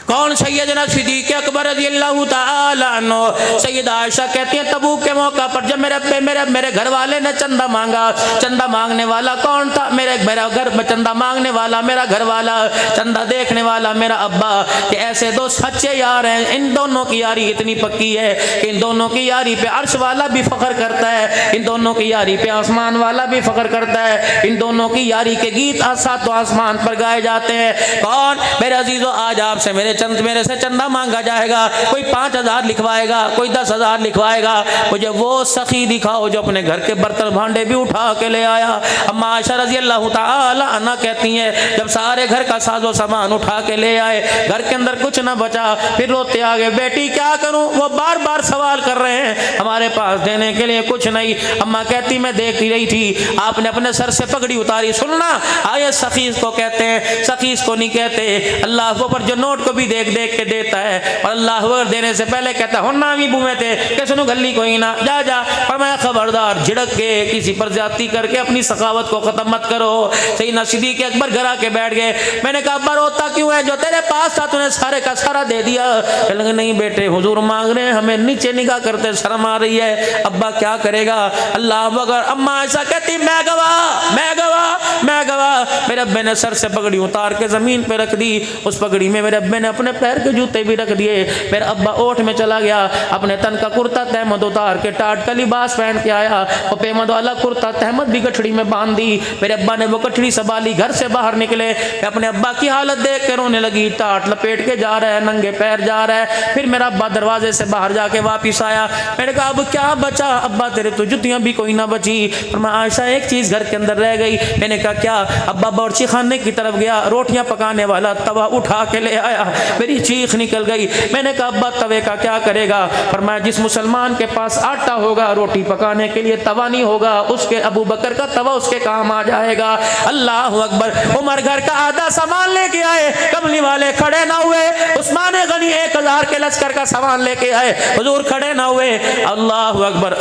A: कौन? सैयदना सिद्दीक़ अकबर रज़ियल्लाहु ताला अन्हु। सैयदा आयशा कहती हैं तबूक के मौका पर जब मेरे घर वाले ने चंदा मांगा, चंदा मांगने वाला कौन था? मेरा घर में चंदा मांगने वाला मेरा घर वाला, चंदा देखने वाला मेरा अब्बा। कि ऐसे 2 सच्चे यार हैं, इन दोनों की यारी इतनी पक्की है कि इन दोनों की यारी पे अर्श वाला भी फख्र करता है, इन दोनों की यारी पे आसमान वाला भी फख्र करता है। इन दोनों की यारी के गीत सातों आसमान पर गाए जाते हैं। कौन? मेरे अजीजों आज आपसे मेरे से चंदा मांगा जाएगा, कोई 5,000 लिखवाएगा, कोई 10,000 लिखवाएगा। मुझे वो सखी दिखाओ जो अपने घर के बर्तन भांडे भी उठा के ले आया। अम्मा आयशा रज़ी अल्लाह तआला अन्हा कहती हैं जब सारे घर का साजो सामान उठा के ले आए, घर के अंदर कुछ ना बचा, फिर रोते आ गए, बेटी क्या करूं? वो बार बार सवाल कर रहे हैं, हमारे पास देने के लिए कुछ नहीं। अम्मा कहती मैं देखती रही थी, आपने अपने सर से पगड़ी उतारी। सुनना, आये सखीस को कहते हैं, सखीस को नहीं कहते। अल्लाह को पर जो नोट को भी देख के देता है, और अल्लाह देने से पहले कहता है ना भी बुमे थे कि सुनो गली कोई ना जा जा। पर मैं खबरदार, झिड़क के किसी पर ज्यादती करके अपनी सखावत को खत्म मत करो। सैयदना सिद्दीक़ अकबर घर आके बैठ गए। मैंने कहा अब्बा रोता क्यों है? जो तेरे पास था तूने सारे का सारा दे दिया। कहने नहीं बेटे हुजूर मांग रहे हैं, हमें नीचे निगाह करते शर्म आ रही है। अब्बा क्या करेगा? अल्लाह अकबर। अम्मा ऐसा कहती मैं गवाह, मैं गवाह, मैं गवाह। मेरे अब्बे ने सर से पगड़ी उतार के जमीन पे रख दी। उस पगड़ी में मेरे अब्बे ने अपने पैर के जूते भी रख दिए। मेरा अब्बा ओठ में चला गया, अपने तन का कुर्ता तहमद उतार के टाट का लिबास पहन के आया, और पेमद वाला कुर्ता तहमद भी गठड़ी में बांध दी। मेरे अब्बा ने वो गठड़ी संभाली, घर से बाहर निकले। अपने अब्बा की हालत देख के रोने लगी, टाट लपेट के जा रहा है, नंगे पैर जा रहा है। फिर मेरा अब्बा दरवाजे से बाहर जाके वापिस आया। मैंने कहा अब क्या बचा? अब्बा तेरे तो जुतियां भी कोई ना बची। और मैं आयशा एक चीज घर के अंदर रह गई। मैंने कहा क्या? अब्बा बावर्ची खाने की तरफ गया, रोटियां पकाने वाला तवा उठा के ले आया। मेरी चीख निकल गई। मैंने कहा अब्बा तवे का क्या करेगा? फरमाया जिस मुसलमान के पास आटा होगा रोटी पकाने के लिए तवा नहीं होगा, उसके अबू बकर का तवा उसके काम आ जाएगा। अल्लाह अकबर। उमर घर का आधा सामान लेके आए, कमली वाले खड़े ना हुए। उस्मान गनी 1000 के लश्कर का सामान लेके आए, हुजूर खड़े ना हुए। अल्लाह अकबर।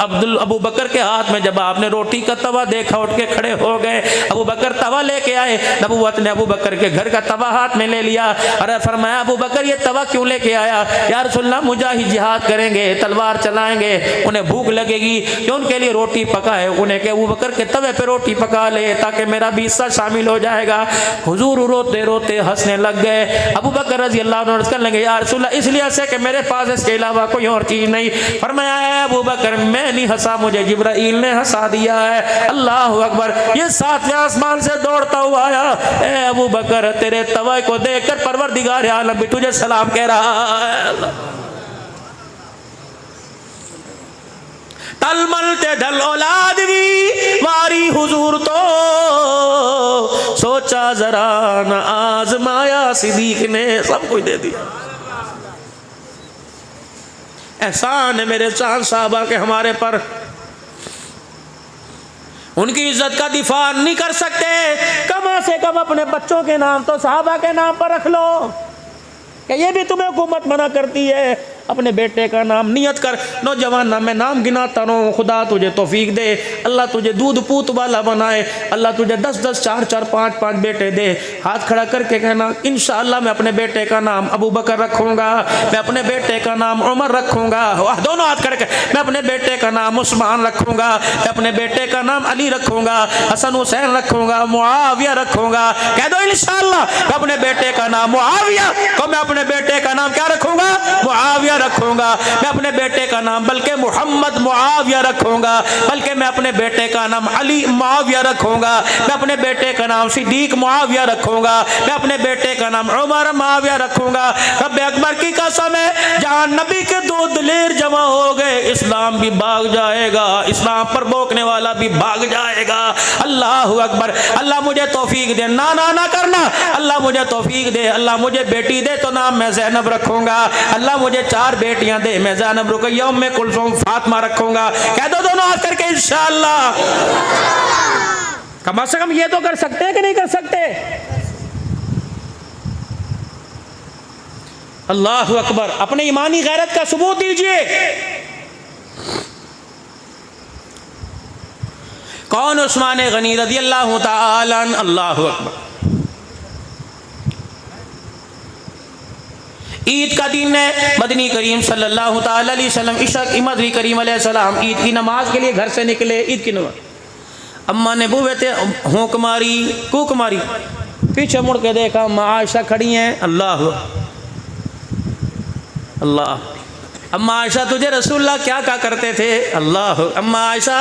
A: अबू बकर के हाथ में जब आपने रोटी का तवा देखा उठ के खड़े हो गए। अबू बकर तवा लेके आए, नबूवत ने अबू बकर के घर का तवा हाथ में ले लिया। अरे फरमाया अबू बकर ये तवा क्यों लेके आया? या रसूलल्लाह मुजाहिद जिहाद करेंगे, तलवार चलाएंगे, उन्हें भूख लगेगी, जो उनके लिए रोटी पकाए, उन्हें के अबू बकर के तवे पे रोटी पका ले ताकि मेरा भी हिस्सा शामिल हो जाएगा। हुजूर रोते रोते हंसने लग गए। अबू बकर रज़ी अल्लाह अन्हु करने लगे, या रसूलल्लाह इसलिए हंसे कि मेरे पास इसके अलावा कोई और चीज़ नहीं। फरमाया अबू बकर मैं नहीं हंसा, मुझे जिब्राइल ने हंसा दिया है। अल्लाह अकबर। ये 7वें आसमान से दौड़ता हुआ आया। ए अबू बकर तेरे तवे को देखकर परवरदिगार आलम भी तुझे सलाम कह रहा है। तलमल ते ढल औलादगी मारी हुजूर तो सोचा जरा न आजमाया सिद्दीक ने, सब कुछ दे दिया। एहसान है मेरे चांद साहबा के हमारे पर। उनकी इज्जत का दिफा नहीं कर सकते, कम से कम अपने बच्चों के नाम तो साहबा के नाम पर रख लो। कि ये भी तुम्हें हुकूमत मना करती है, अपने बेटे का नाम नियत कर। नौजवान ना मैं नाम गिनाता रहूँ, खुदा तुझे तौफीक दे, अल्लाह तुझे दूध पूत वाला बनाए, अल्लाह तुझे 10-10, 4-4, 5-5 बेटे दे। हाथ खड़ा करके कहना इंशाअल्लाह मैं अपने बेटे का नाम अबू बकर रखूँगा, मैं अपने बेटे का नाम उमर रखूँगा। दोनों हाथ खड़े मैं अपने बेटे का नाम उस्मान रखूँगा, मैं अपने बेटे का नाम अली रखूँगा, हसन हुसैन रखूँगा, मुआविया रखूँगा। कह दो इंशाअल्लाह मैं अपने बेटे का नाम मुआविया को मैं अपने बेटे का नाम क्या रखूँगा? मुआविया रखूंगा। मैं अपने बेटे का नाम बल्कि मोहम्मद मुआविया रखूंगा, बल्कि मैं अपने बेटे का नाम अली मुआविया रखूंगा, मैं अपने बेटे का नाम सिद्दीक मुआविया रखूंगा, मैं अपने बेटे का नाम उमर मुआविया रखूंगा। रब अकबर की कसम है जहां नबी के दो दिलेर जमा हो गए, इस्लाम भी भाग जाएगा, इस्लाम पर भोंकने वाला भी भाग जाएगा। अल्लाह अकबर। अल्लाह मुझे तौफीक दे, ना ना ना करना, अल्लाह मुझे तौफीक दे। अल्लाह मुझे बेटी दे तो नाम मैं ज़ैनब रखूंगा, अल्लाह मुझे 4 बेटियां दे, मैं ज़ैनब रुकैया उम्मे कुलसूम फातिमा रखूंगा। कह दो दोनों हाथ करके इंशाअल्लाह। कम से कम ये तो कर सकते हैं कि नहीं कर सकते? अल्लाह अकबर। अपने ईमानी गैरत का सबूत दीजिए। कौन? उस्मान गनी रज़ी अल्लाह तआला अन्हु। अल्लाह अकबर। ईद का दिन है, मदनी करीम सल्लल्लाहु ताला अलैहि वसल्लम इशा मदनी करीम अलैहिस्सलाम ईद की नमाज के लिए घर से निकले। ईद की नमाज अम्मा ने बुए थे होंक मारी, कूक मारी, पीछे मुड़ के देखा अम्मा आयशा खड़ी हैं। अल्लाह अल्लाह। अम्मा आयशा तुझे रसूलुल्लाह क्या कहा करते थे? अल्लाह। अम्मा आयशा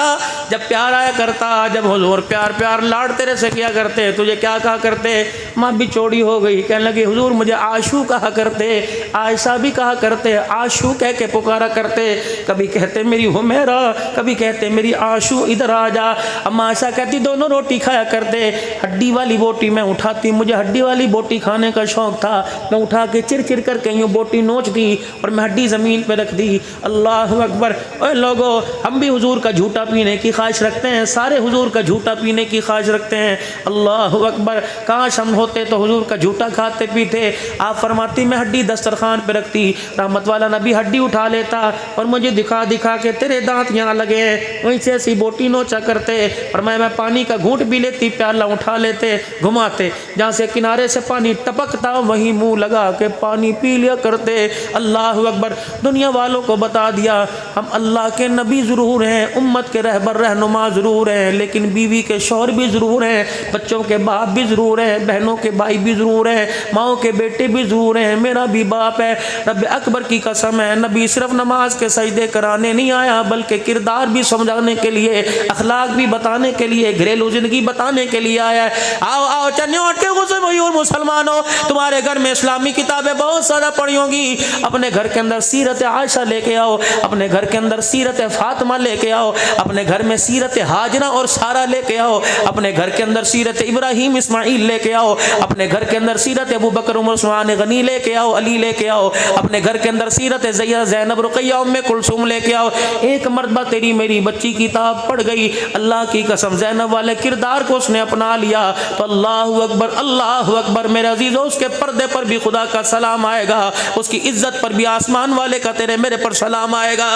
A: जब प्यार आया करता, जब हुजूर प्यार प्यार लाड़ तेरे से किया करते, तुझे क्या कहा करते? माँ भी चौड़ी हो गई, कहने लगी हुजूर मुझे आशू कहा करते, आयशा भी कहा करते, आशू कह के पुकारा करते। कभी कहते मेरी हुमैरा, कभी कहते मेरी आशू इधर आ जा। अम्मा आयशा कहती दोनों रोटी खाया करते, हड्डी वाली बोटी मैं उठाती, मुझे हड्डी वाली बोटी खाने का शौक था, मैं उठा के चिर चिर करके यूँ बोटी नोच दी और मैं हड्डी ज़मीन पर रख दी। अल्लाह अकबर। ओए लोगो, हम भी हुजूर का झूठा पीने की ख्वाहिश रखते हैं, सारे हुजूर का झूठा पीने की ख्वाहिश रखते हैं। अल्लाह अकबर। काश हम होते तो हुजूर का झूठा खाते पीते। आप फरमाती मैं हड्डी दस्तरखान पे रखती, रहमत वाला नबी हड्डी उठा लेता और मुझे दिखा दिखा के तेरे दांत यहाँ लगे हैं, वहीं से ऐसी बोटी नोचा करते और मैं पानी का घूंट भी लेती, प्याला उठा लेते, घुमाते, जहाँ से किनारे से पानी टपकता वहीं मुँह लगा के पानी पी लिया करते। अल्लाह अकबर। दुनिया वालों को बता दिया हम अल्लाह के नबी ज़रूर हैं, उम्मत के रहबर रहनुमा ज़रूर हैं, लेकिन बीवी के शौहर भी ज़रूर हैं, बच्चों के बाप भी ज़रूर हैं, बहनों के भाई भी ज़रूर हैं, माओ के बेटे भी ज़रूर हैं, मेरा भी बाप है। रब अकबर की कसम है नबी सिर्फ नमाज के सजदे कराने नहीं आया, बल्कि किरदार भी समझाने के लिए, अखलाक भी बताने के लिए, घरेलू ज़िंदगी बताने के लिए आया है। आओ आओ चन्ने उठ के गुस्से मयूर मुसलमानों, तुम्हारे घर में इस्लामी किताबें बहुत सारा पढ़ी होंगी, अपने घर के अंदर सीरत आयशा लेके आओ, अपने घर के अंदर सीरत फातिमा लेके आओ, अपने घर में सीरत हाजरा और सारा लेके आओ, अपने घर के अंदर सीरत इब्राहिम इस्माइल लेके आओ, अपने घर के अंदर सीरत अबू बकर उमर उस्मान गनी लेके आओ, अली लेके आओ, अपने घर के अंदर सीरत ज़ैनब रुकैया उम्मे कुलसूम लेके आओ। एक मरतबा तेरी मेरी बच्ची किताब पढ़ गई, अल्लाह की कसम ज़ैनब वाले किरदार को उसने अपना लिया तो अल्लाह अकबर, अल्लाह अकबर। मेरे अजीज़ों, उसके पर्दे पर भी खुदा का सलाम आएगा, उसकी इज्जत पर भी आसमान वाले का तेरे मेरे पर सलाम आएगा।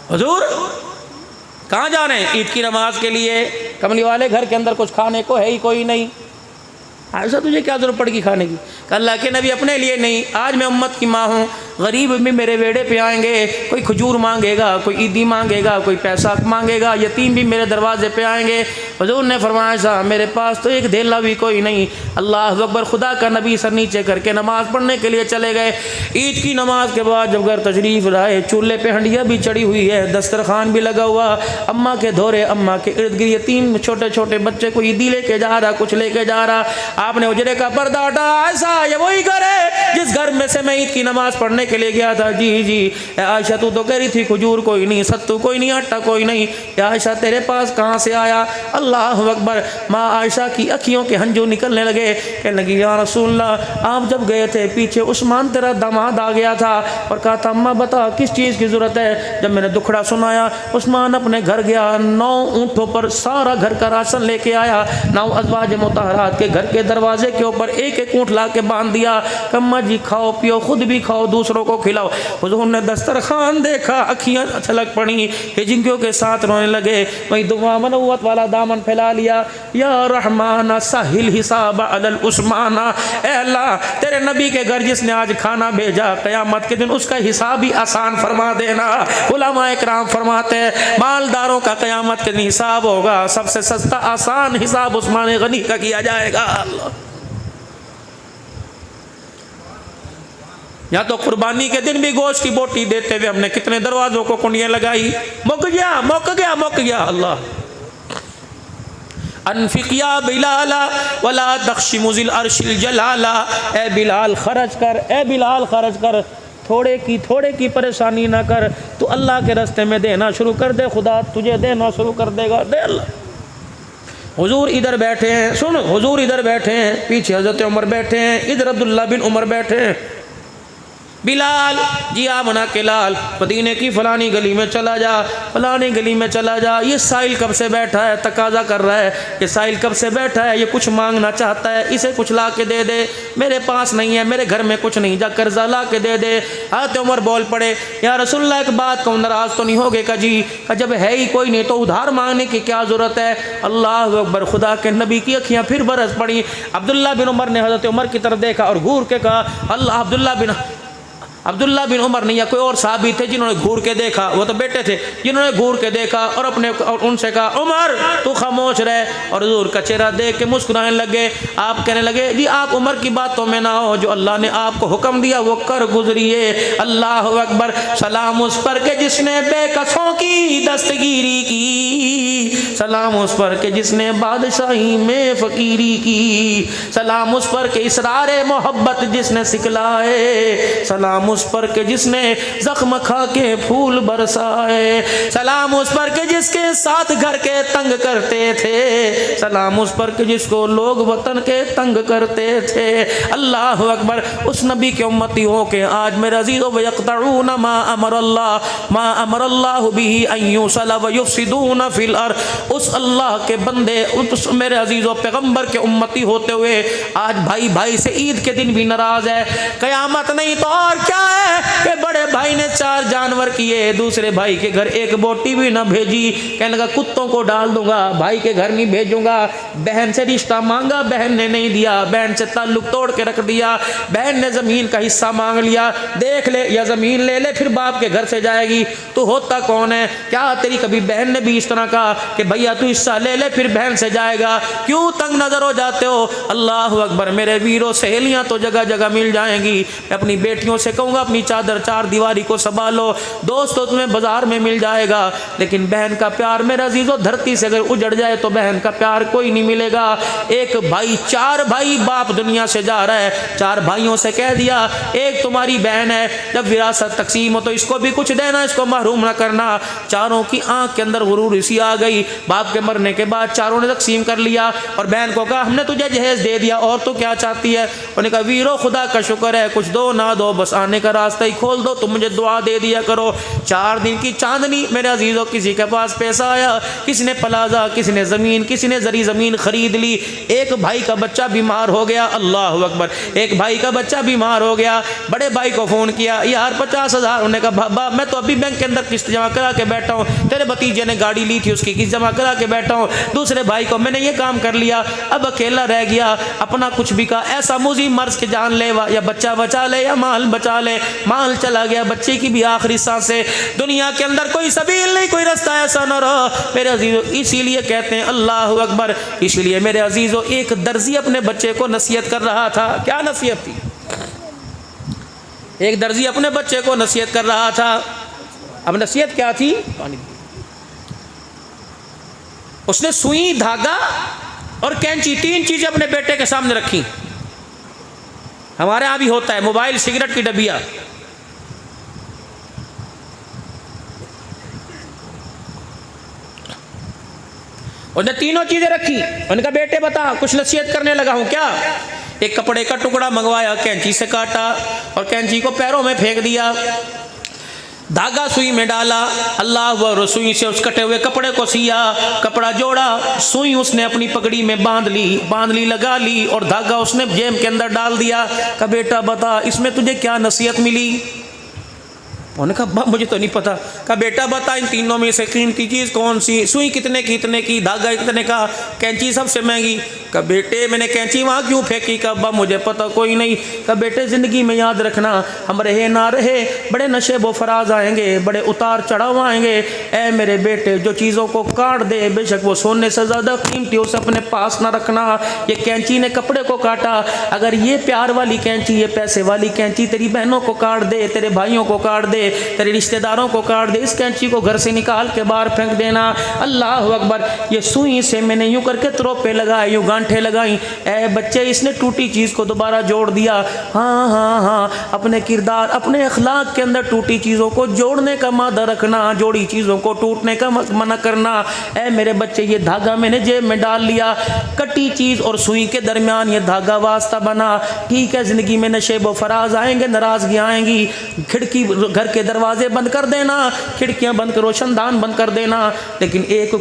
A: हुजूर कहाँ जा रहे हैं? ईद की नमाज के लिए। कमली वाले घर के अंदर कुछ खाने को है ही कोई नहीं। आयशा तुझे क्या ज़रूरत पड़ेगी खाने की? अल्लाह के नबी अपने लिए नहीं, आज मैं उम्मत की माँ हूँ, गरीब भी मेरे वेड़े पे आएंगे, कोई खजूर मांगेगा, कोई ईदी मांगेगा, कोई पैसा मांगेगा, यतीम भी मेरे दरवाजे पे आएंगे। हुजूर ने फरमाया सा मेरे पास तो एक धेला भी कोई नहीं। अल्लाह अकबर। खुदा का नबी सर नीचे करके नमाज़ पढ़ने के लिए चले गए। ईद की नमाज के बाद जब घर तशरीफ़ लाए, चूल्हे पे हंडिया भी चढ़ी हुई है, दस्तरखान भी लगा हुआ, अम्मा के धोरे, अम्मा के इर्द गिर्द यतीम छोटे छोटे बच्चे को ईदी लेके जा रहा, कुछ लेके जा रहा। आपने उजरे का पर्दा हटाया, ऐसा ये वही घर है जिस घर में से मैं ईद की नमाज पढ़ने के लिए गया था। जी जी आयशा, तू तो कह रही थी खजूर कोई नहीं, सत्तू कोई नहीं, आटा कोई नहीं, आयशा तेरे पास कहाँ से आया? अल्लाह अकबर। माँ आयशा की अखियों के हंजू निकलने लगे, कहने लगी या रसूलल्लाह, आप जब गए थे पीछे उस्मान तेरा दामाद आ गया था और कहा था अम्मा बता किस चीज़ की ज़रूरत है। जब मैंने दुखड़ा सुनाया, उस्मान अपने घर गया, 9 ऊँटों पर सारा घर का राशन लेके आया, 9 अज़वाज मुतहरात के घर के दरवाजे के ऊपर एक एक ऊँट ला के बांध दिया। अम्मा जी खाओ पियो, खुद भी खाओ, दूसरों को खिलाओ। हुजूर ने दस्तरखान देखा, अखियाँ छलक पड़ी, हिजकियों के साथ रोने लगे। वही दुआ मनव्वत वाला दामन फैला लिया, या रहमाना साहिल हिसाब अलल उस्माना। ए अल्लाह, तेरे नबी के घर जिसने आज खाना भेजा, क़यामत के दिन उसका हिसाब ही आसान फरमा देना। उलमा इकराम फरमाते हैं मालदारों का क़यामत के दिन हिसाब होगा, सबसे सस्ता आसान हिसाब उस्मान गनी का किया जाएगा। या तो कुर्बानी के दिन भी गोश्त की बोटी देते हुए हमने कितने दरवाजों को कुंडियां लगाई, मुक गया मुक गया मुक गया। अल्लाह अनफिकिया बिलाला वला दख्शिमुजिल अर्शिल जलाला। ए बिलाल खर्च कर, ए बिलाल खर्च कर, थोड़े की परेशानी ना कर, तू अल्लाह के रास्ते में देना शुरू कर दे, खुदा तुझे देना शुरू कर देगा। दे अल्लाह। हुजूर इधर बैठे हैं, सुन, हुजूर इधर बैठे हैं, पीछे हज़रत उमर बैठे हैं, इधर अब्दुल्ला बिन उमर बैठे हैं। बिलाल जी आ मना के लाल, मदीने की फलानी गली में चला जा, फलानी गली में चला जा। ये साहिल कब से बैठा है, तकाजा कर रहा है, ये साहिल कब से बैठा है, ये कुछ मांगना चाहता है, इसे कुछ ला के दे दे। मेरे पास नहीं है, मेरे घर में कुछ नहीं, जा कर्जा ला के दे दे। हज़रत उमर बोल पड़े, या रसूलल्लाह एक बात कहूँ, नाराज़ तो नहीं होगे का जी? जब है ही कोई नहीं तो उधार मांगने की क्या ज़रूरत है? अल्लाह अकबर। खुदा के नबी की अखियाँ फिर बरस पड़ी। अब्दुल्ला बिन उमर ने हज़रत उमर की तरफ देखा और घूर के कहा, अल्लाह। अब्दुल्ला बिन उमर नहीं या कोई और साहबी थे जिन्होंने घूर के देखा, वो तो बेटे थे, जिन्होंने घूर के देखा और उनसे कहा उमर तू खामोश रहे। और हुजूर का चेहरा देख के मुस्कुराने लगे। आप कहने लगे जी आप उमर की बातों में ना हो, जो अल्लाह ने आपको हुक्म दिया वो कर गुजरिए। अल्लाह अकबर। सलाम उस पर के जिसने बेकसों की दस्तगीरी की, सलाम उस पर के जिसने बादशाही में फ़कीरी की, सलाम उस पर के इसरारे मोहब्बत जिसने सिखलाए, सलाम उस पर के जिसने जख्म खा के फूल बरसाए, सलाम उस पर के जिसके साथ घर के तंग करते थे, सलाम उस पर के जिसको लोग वतन के तंग करते थे। अल्लाह अकबर। उस नबी के उम्मती हो के आज मेरे अज़ीज़ों वयक़तऊन मा अमरल्लाहु बिही अन युसला व युफ़सिदून फिल अर्ज़। उस अल्लाह के बंदे, उस मेरे अज़ीज़ों पैगम्बर के उम्मती होते हुए आज भाई भाई से ईद के दिन भी नाराज़ है। क़यामत नहीं तो और क्या है कि बड़े भाई ने 4 जानवर किए, दूसरे भाई के घर एक बोटी भी ना भेजी, कहने लगा कुत्तों को डाल दूंगा, भाई के घर नहीं भेजूंगा। बहन से रिश्ता मांगा, बहन ने नहीं दिया, बहन से ताल्लुक तोड़ के रख दिया, बहन ने ज़मीन का हिस्सा मांग लिया, देख ले या ज़मीन ले ले फिर बाप के घर से जाएगी। तो होता कौन है? क्या तेरी कभी बहन ने भी इस तरह कहा कि भैया तू हिस्सा ले ले फिर बहन से जाएगा? क्यों तंग नजर हो जाते हो? अल्लाह अकबर। मेरे वीरों सहेलियाँ तो जगह जगह मिल जाएंगी। मैं अपनी बेटियों से कहूँगा अपनी चादर 4 दीवारी को संभालो, दोस्तों तुम्हें बाजार में मिल जाएगा, लेकिन बहन का प्यार मेरे अजीजों धरती से अगर उजड़ जाए तो बहन का प्यार कोई नहीं मिलेगा। एक भाई, 4 भाई बाप दुनिया से जा रहा है, 4 भाइयों से कह दिया एक तुम्हारी बहन है, जब विरासत तकसीम हो तो इसको भी कुछ देना, इसको महरूम ना करना। चारों की आंख के अंदर गुरूर इसी आ गई। बाप के मरने के बाद चारों ने तकसीम कर लिया और बहन को कहा हमने तुझे जहेज दे दिया और तो क्या चाहती है? उन्होंने कहा वीरो खुदा का शुक्र है, कुछ दो ना दो बस आने का रास्ता ही खोल दो, तुम मुझे दुआ दे दिया करो। 4 दिन की चांदनी मेरे अजीजों, किसी के पास पैसा आया, किसी ने प्लाजा, किसी ने ज़मीन, किसी ने जरी ज़मीन खरीद ली। एक भाई का बच्चा बीमार हो गया, अल्लाह अकबर, एक भाई का बच्चा बीमार हो गया। बड़े भाई को फ़ोन किया यार 50,000। उन्होंने कहा बाबा मैं तो अभी बैंक के अंदर किस्त जमा करा के बैठा हूँ, तेरे भतीजे ने गाड़ी ली थी उसकी किस्त जमा करा के बैठा हूँ, दूसरे भाई को मैंने ये काम कर लिया, अब अकेला रह गया, अपना कुछ भी का ऐसा मुझी मर्ज के जान ले, या बच्चा बचा ले या माल बचा ले, माल चला गया, बच्चे की भी आखिरी सांसें, दुनिया के अंदर कोई सबील नहीं, कोई रास्ता ऐसा न रहा मेरे अजीजों। इसीलिए कहते हैं अल्लाह अकबर, इसीलिए मेरे अजीजों एक दर्जी अपने बच्चे को नसीहत कर रहा था। क्या नसीहत थी? एक दर्जी अपने बच्चे को नसीहत कर रहा था। अब नसीहत क्या थी? उसने सुई, धागा और कैंची, 3 चीजें अपने बेटे के सामने रखी। हमारे यहां भी होता है, मोबाइल, सिगरेट की डबिया। उसने तीनों चीजें रखी। उनका बेटे बता, कुछ नसीहत करने लगा हूं। क्या? एक कपड़े का टुकड़ा मंगवाया, कैंची से काटा और कैंची को पैरों में फेंक दिया, धागा सुई में डाला, अल्लाह व सुई से उस कटे हुए कपड़े को सिया, कपड़ा जोड़ा, सुई उसने अपनी पगड़ी में बांध ली, लगा ली और धागा उसने जेब के अंदर डाल दिया। कहा बेटा बता, इसमें तुझे क्या नसीहत मिली? उन्होंने कहा मुझे तो नहीं पता। कहा बेटा बता, इन तीनों में से कीमती चीज़ कौन सी? सुई कितने की, धागा कितने का, कैंची सबसे महंगी। कहा बेटे मैंने कैंची वहाँ क्यों फेंकी? कहा अब्बा मुझे पता कोई नहीं। कहा बेटे ज़िंदगी में याद रखना, हम रहे ना रहे, बड़े नशे व फराज आएंगे, बड़े उतार चढ़ाव आएंगे। ऐ मेरे बेटे, जो चीज़ों को काट दे, बेशक वो सोने से ज़्यादा कीमती, उसे अपने पास ना रखना। ये कैंची ने कपड़े को काटा, अगर ये प्यार वाली कैंची, ये पैसे वाली कैंची तेरी बहनों को काट दे, तेरे भाइयों को काट दे, तेरे रिश्तेदारों को काट दे, इस कैंची को घर से निकाल के बाहर फेंक देना। अल्लाह अकबर। ये सुई से मैंने यूं करके त्रोपे लगाए, यूं गांठे लगाई। ऐ बच्चे, इसने टूटी चीज़ को दोबारा जोड़ दिया। हाँ हाँ हाँ, अपने किरदार, अपने अखलाक के अंदर टूटी चीज़ों को जोड़ने का मादा रखना, जोड़ी चीज़ों को टूटने का मना करना। ऐ मेरे बच्चे, ये धागा मैंने जेब में डाल लिया, कटी चीज़ और सुई के दरमियान ये धागा वास्ता बना। ठीक है, ज़िंदगी में नशे व फराज आएंगे, नाराज़गी आएंगी, खिड़की, घर के दरवाजे बंद कर देना, खिड़कियां बंद करो, रोशनदान बंद कर देना, लेकिन एक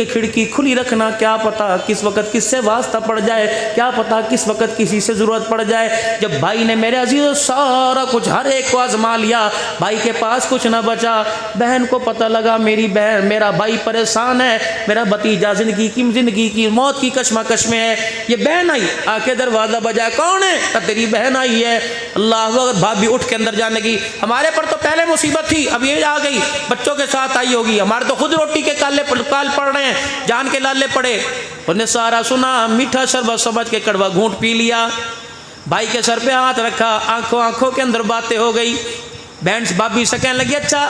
A: खिड़की खुली रखना। क्या पता किस वक्त किससे वास्ता पड़ जाए, क्या पता किस वक्त किसी से ज़रूरत पड़ जाए। जब भाई ने मेरे अजीज़ों सारा कुछ हर एक को आजमा लिया, भाई के पास कुछ ना बचा। बहन को पता लगा मेरी बहन, मेरा भाई परेशान है, मेरा भतीजा ज़िंदगी की मौत की कश्मकश में है। ये बहन आई, आके दरवाज़ा बजाया, कौन है? तो तेरी बहन आई है। अल्लाह, भाभी उठ के अंदर जाने की, हमारे पर तो पहले मुसीबत थी, अब ये आ गई, बच्चों के साथ आई होगी, हमारे तो खुद रोटी के काल पड़ रहे हैं, जान के लाले पड़े। उन्हें सारा सुना, मीठा शरबत समझ के कड़वा घूंट पी लिया, भाई के सर पे हाथ रखा, आंखों के अंदर बातें हो गई। बहन भाभी से कहने लगी, अच्छा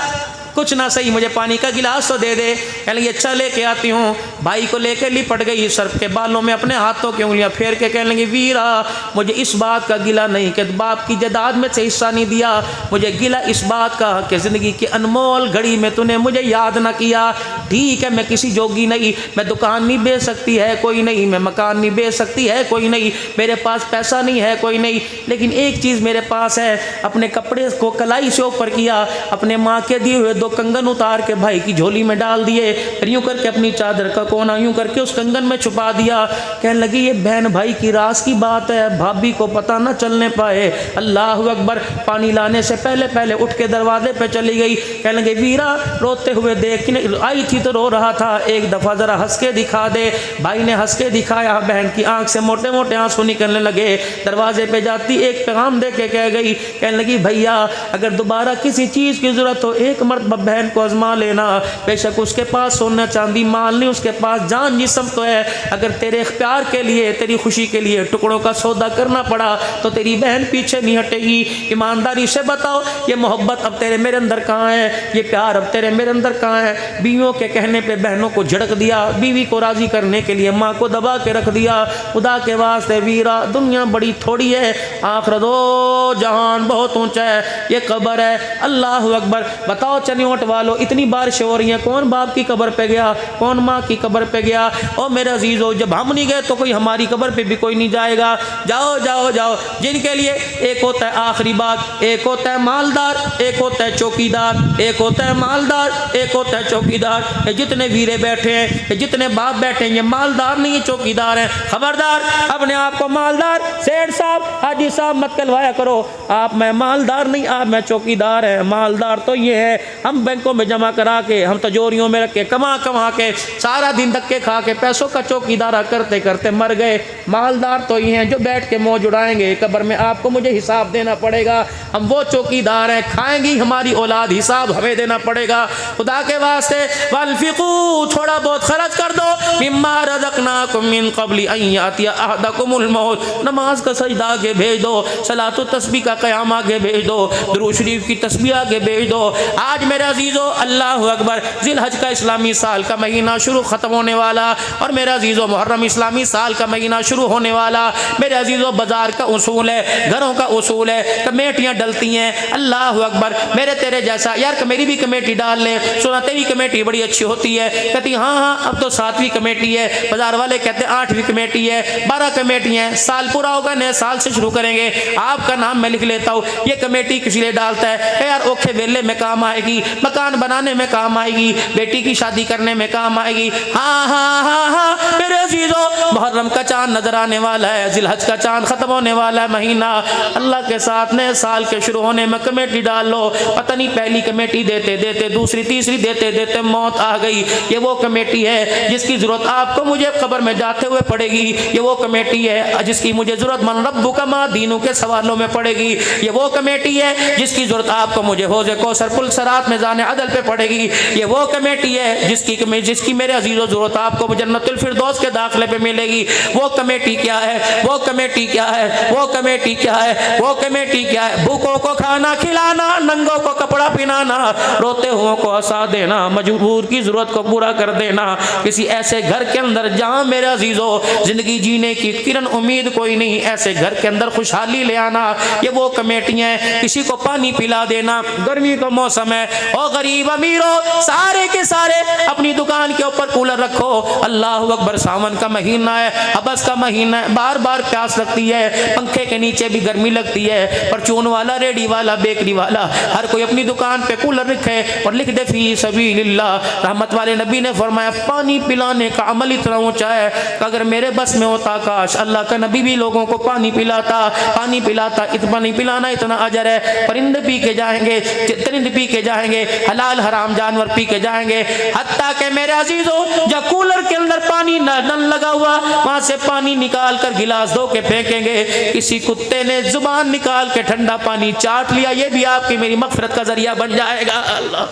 A: कुछ ना सही मुझे पानी का गिलास तो दे दे। कहने लगी अच्छा लेके आती हूँ। भाई को लेकर लिपट गई, सर के बालों में अपने हाथों की उंगलियां फेर के कहने लगी, वीरा मुझे इस बात का गिला नहीं कि बाप की जायदाद में से हिस्सा नहीं दिया, मुझे गिला इस बात का कि ज़िंदगी की अनमोल घड़ी में तूने मुझे याद ना किया। ठीक है, मैं किसी जोगी नहीं, मैं दुकान नहीं बेच सकती है कोई नहीं, मैं मकान नहीं बेच सकती है कोई नहीं, मेरे पास पैसा नहीं है कोई नहीं, लेकिन एक चीज़ मेरे पास है, अपने कपड़े को कलाई से ऊपर किया, अपने माँ के दिए हुए 2 कंगन उतार के भाई की झोली में डाल दिए, फिर यूँ करके अपनी चादर का कोना यूँ करके उस कंगन में छुपा दिया। कहने लगी ये बहन भाई की राज की बात है, भाभी को पता ना चलने पाए। अल्लाह अकबर। पानी लाने से पहले पहले उठ के दरवाजे पे चली गई। कहने लगे वीरा रोते हुए देख, आई थी तो रो रहा था, एक दफ़ा ज़रा हंस के दिखा दे। भाई ने हंस के दिखाया, बहन की आंख से मोटे मोटे आंसू निकलने लगे। दरवाजे पे जाती एक पैगाम दे के कह गई, कहने लगी भैया अगर दोबारा किसी चीज़ की ज़रूरत हो एक मरतबा बहन को आजमा लेना, बेशक उसके पास सोना चांदी माल नहीं, उसके पास जान जिस्म तो है, अगर तेरे प्यार के लिए तेरी खुशी के लिए टुकड़ों का सौदा करना पड़ा तो तेरी बहन पीछे नहीं हटेगी। ईमानदारी से बताओ ये मोहब्बत अब तेरे मेरे अंदर कहाँ है, ये प्यार अब तेरे मेरे अंदर कहाँ है। बीवियों के कहने पे बहनों को झड़क दिया, बीवी को राज़ी करने के लिए माँ को दबा के रख दिया। खुदा के वास्ते वीरा दुनिया बड़ी थोड़ी है, आखिरत दो जहान बहुत ऊंचा है, ये कब्र है। अल्लाह अकबर। बताओ चनियोट वालों इतनी बारिश हो रही है, कौन बाप की कब्र पे गया, कौन माँ की कब्र पे गया। और मेरे अजीज़ों जब हम नहीं गए तो कोई हमारी कब्र पे भी कोई नहीं जाएगा। जाओ जाओ जाओ। जिनके लिए एक होता है आखिरी बात, एक होता है मालदार, एक होता है चौकीदार, एक होता है मालदार, एक होता है चौकीदार। ये जितने वीरे बैठे हैं, ये जितने बाप बैठे हैं, ये मालदार नहीं, ये चौकीदार हैं। खबरदार अपने आप को मालदार सेठ साहब हाजी साहब मत कहलवाया करो। आप मैं मालदार नहीं, आप मैं चौकीदार है। मालदार तो ये है हम हम बैंकों में जमा करा के, हम तिजोरियों में रख के, कमा कमा के, सारा दिन धक्के खा के पैसों का चौकीदारा करते करते मर गए। मालदार तो ये हैं जो बैठ के मौज उड़ाएंगे, कब्र में आपको मुझे हिसाब देना पड़ेगा। हम वो चौकीदार हैं, खाएंगी हमारी औलाद, हिसाब हमें देना पड़ेगा। खुदा के वास्ते वल्फिकू, थोड़ा बहुत खर्च कर दो, मिम्मा रज़क़नाकुम मिन क़ब्लि अन यातिया अहदकुमुल मौत, नमाज का सजदा आगे भेज दो, सलातो तस्बीह का क़याम आगे भेज दो, दुरूद शरीफ की तस्बीह आगे भेज दो। आज मेरे अजीज़ों, अल्लाह अकबर, ज़िलहज का इस्लामी साल का महीना शुरू ख़त्म होने वाला, और मेरे अजीज़ों मुहर्रम इस्लामी साल का महीना शुरू होने वाला। मेरे अजीज़ों, बाज़ार का उसूल है, घरों का उसूल है, कमेटियाँ डलती हैं। अल्लाह अकबर, मेरे तेरे जैसा यार मेरी भी कमेटी डाल ले, सुना तेरी कमेटी बड़ी अच्छी होती है, कहती हाँ हाँ अब तो 7वीं कमेटी है, बाजार वाले कहते हैं 8वीं कमेटी है, 12 कमेटी हैं, साल पूरा होगा नए साल से शुरू करेंगे, आपका नाम मैं लिख लेता हूँ। ये कमेटी किस लिए डालता है यार? ओखे वेले में काम आएगी, मकान बनाने में काम आएगी, बेटी की शादी करने में काम आएगी। हाँ हाँ हाँ हाँ मेरे अजीजों, मुहर्रम का चांद नजर आने वाला है, जिलहज का चांद खत्म होने वाला है महीना। अल्लाह के साथ नए साल के शुरू होने में कमेटी डाल लो। पता नहीं पहली कमेटी देते देते दूसरी तीसरी देते देते मौत आ गई। ये वो कमेटी है जिसकी जरूरत आपको मुझे कब्र में जाते हुए पड़ेगी। ये वो कमेटी है जिसकी मुझे जरूरत मन रब्बुका मा दीनु के सवालों में पड़ेगी। ये वो कमेटी है जिसकी जरूरत आपको मुझे हौज़े कौसर पुल सरात में जाने अदल पे पड़ेगी। ये वो कमेटी है जिसकी मेरे अजीज़ों जरूरत आपको जन्नतुल फिरदौस के दाखिले पे मिलेगी। वो कमेटी क्या है? वो कमेटी क्या है? वो कमेटी क्या है? वो कमेटी क्या है? भूखों को खाना खिलाना, नंगों को कपड़ा पहनाना, रोते हुओं को हंसा देना, मजबूर की जरूरत को पूरा कर देना। किसी ऐसे घर के अंदर जहाँ मेरे अजीजों जिंदगी जीने की किरण उम्मीद कोई नहीं, ऐसे घर के अंदर खुशहाली ले आना। ये वो कमेटियाँ हैं। किसी को पानी पिला देना, गर्मी का मौसम है, और गरीब अमीरों सारे के सारे अपनी दुकान के ऊपर कूलर रखो। अल्लाह अकबर, सावन का महीना है, हबस का महीना है, बार बार प्यास लगती है, पंखे के नीचे भी गर्मी लगती है। परचून वाला, रेडी वाला, बेकरी वाला, हर कोई अपनी दुकान पे कूलर रखे और लिख दे फी सबीलिल्लाह। रहमत वाले नबी ने फरमाया पानी पिलाने का अमल इतना ऊंचा है कि अगर मेरे बस में होता, काश अल्लाह का नबी भी लोगों को पानी पिलाता। इतना पानी पिलाना इतना अजर है। परिंदे पी के जाएंगे, चरिंद पी के जाएंगे, हलाल हराम जानवर पी के जाएंगे। हत्ता के मेरे अजीजों, जब कूलर के अंदर पानी नल लगा हुआ, वहां से पानी निकाल कर गिलास धो के फेंकेंगे। किसी कुत्ते ने जुबान निकाल के ठंडा पानी चाट लिया, ये भी आपकी मेरी मगफिरत का जरिया बन जाएगा। अल्लाह,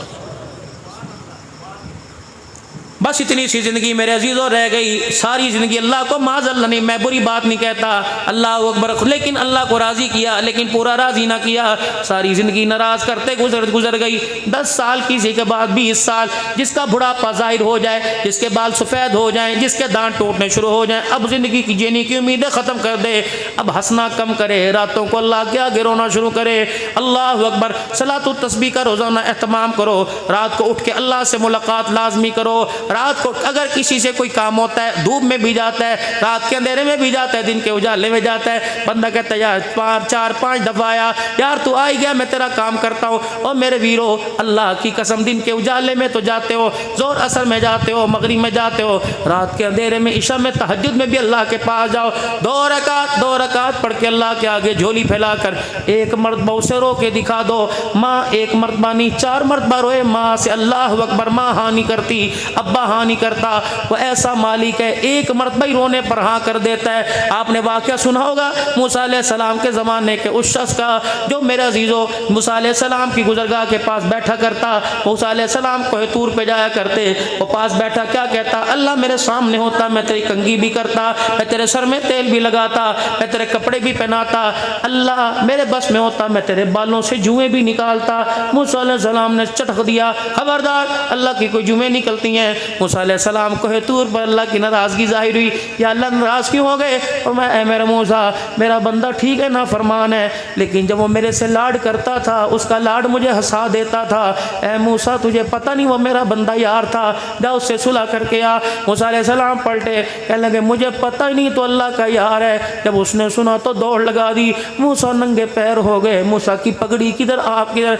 A: बस इतनी सी ज़िंदगी मेरे अजीज़ों रह गई। सारी ज़िंदगी अल्लाह को माज़अल्लाह नहीं, मैं बुरी बात नहीं कहता, अल्लाह अकबर, लेकिन अल्लाह को राज़ी किया, लेकिन पूरा राज़ी ना किया। सारी ज़िंदगी नाराज़ करते गुजर गई। 10 साल किसी के बाद 20 साल, जिसका बुढ़ापा ज़ाहिर हो जाए, जिसके बाल सफ़ेद हो जाएं, जिसके दांत टूटने शुरू हो जाएं, अब ज़िंदगी की जीने की उम्मीदें ख़त्म कर दे, अब हंसना कम करे, रातों को अल्लाह के आगे रोना शुरू करे। अल्लाह अकबर, सलातो तस्बीह का रोज़ाना एहतमाम करो, रात को उठ के अल्लाह से मुलाकात लाजमी करो। रात को अगर किसी से कोई काम होता है, धूप में भी जाता है, रात के अंधेरे में भी जाता है, दिन के उजाले में जाता है, बंदा कहता है यार 4-5 दफ़ा आया, यार तू आ गया, मैं तेरा काम करता हूँ। और मेरे वीरो, अल्लाह की कसम, दिन के उजाले में तो जाते हो, जोर असर में जाते हो, मगरिब में जाते हो, रात के अंधेरे में, इशा में, तहज्जुद में भी अल्लाह के पास जाओ। 2 रकात पढ़ के अल्लाह के आगे झोली फैलाकर एक मरतबा उसे रो के दिखा दो। माँ एक मरतबा नहीं, 4 मरतबा रोए माँ से, अल्लाह अकबर, माँ हाँ नहीं करती, अब्बा हाँ नहीं करता। वो ऐसा मालिक है, एक मरतबा ही रोने पर हाँ कर देता है। आपने वाक़या सुना होगा मूसा अलैहिस्सलाम के ज़माने के उस शख्स का, जो मेरे अजीज़ों मूसा अलैहिस्सलाम की गुज़रगाह के पास बैठा करता। मूसा अलैहिस्सलाम कोह तूर पे जाया करते, वो पास बैठा क्या कहता, अल्लाह मेरे सामने होता, मैं तेरी कंघी भी करता, मैं तेरे सर में तेल भी लगाता, मैं तेरे कपड़े भी पहनाता। अल्लाह मेरे बस में होता, मैं तेरे बालों से जुएँ भी निकालता। मूसा अलैहिस्सलाम ने चटक दिया, खबरदार, अल्लाह की कोई जुएँ निकलती हैं। मूसा अलैहिस्सलाम को तूर पर अल्लाह की नाराज़गी ज़ाहिर हुई, या अल्लाह नाराज़ क्यों हो गए? और मैं मेरा मूसा, मेरा बंदा ठीक है ना फरमान है, लेकिन जब वो मेरे से लाड करता था, उसका लाड मुझे हंसा देता था। ए मूसा, तुझे पता नहीं वो मेरा बंदा यार था, जा उससे सुलह करके आ। मूसा अलैहिस्सलाम पलटे, कहने लगे मुझे पता ही नहीं तो अल्लाह का यार है। जब उसने सुना तो दौड़ लगा दी। मूसा नंगे पैर हो गए। मूसा की पगड़ी किधर, आप किधर,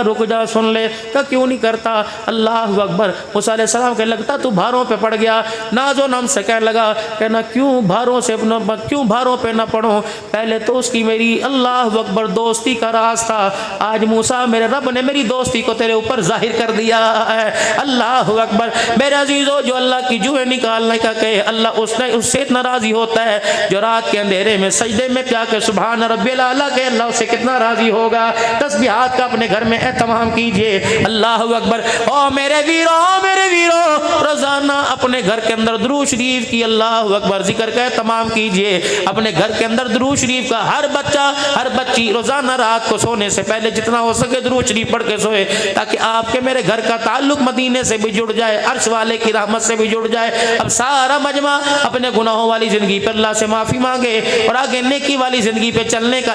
A: रुक जा सुन ले, क्या क्यों नहीं करता? अल्लाह अकबर। मूसा अलैहिस्सलाम सलाम के लगता तू भारों पे पड़ गया। नाजो नाम से कहने लगा, कहना क्यों भारों पे न पढ़ूं, पहले तो उसकी मेरी अल्लाह अकबर दोस्ती का राज था। आज मूसा मेरे रब ने मेरी दोस्ती को तेरे ऊपर जाहिर कर दिया है। अल्लाह अकबर। मेरे अजीजों, जो अल्लाह की जुए निकालने का कहे अल्लाह उससे इतना राजी होता है जो रात के अंधेरे में सजदे में जाके सुभान रब्बिल आला के अल्लाह उससे कितना राजी होगा। तस्बीहात का अपने घर में एहतमाम कीजिए। अल्लाह अकबर। ओ मेरे वीरों, रोजाना अपने घर के अंदर दुरूद शरीफ की अल्लाह अकबर जिक्र का तमाम कीजिए। अपने घर के अंदर दुरूद शरीफ का हर बच्चा हर बच्ची रोजाना रात को सोने से पहले जितना हो सके दुरूद शरीफ पढ़ के सोए, ताकि आपके मेरे घर का ताल्लुक मदीने से भी जुड़ जाए, अर्श वाले की रहमत से भी जुड़ जाए। अब सारा मजमा अपने गुनाहों वाली जिंदगी पर अल्लाह से माफी मांगे और आगे नेकी वाली जिंदगी पे चलने का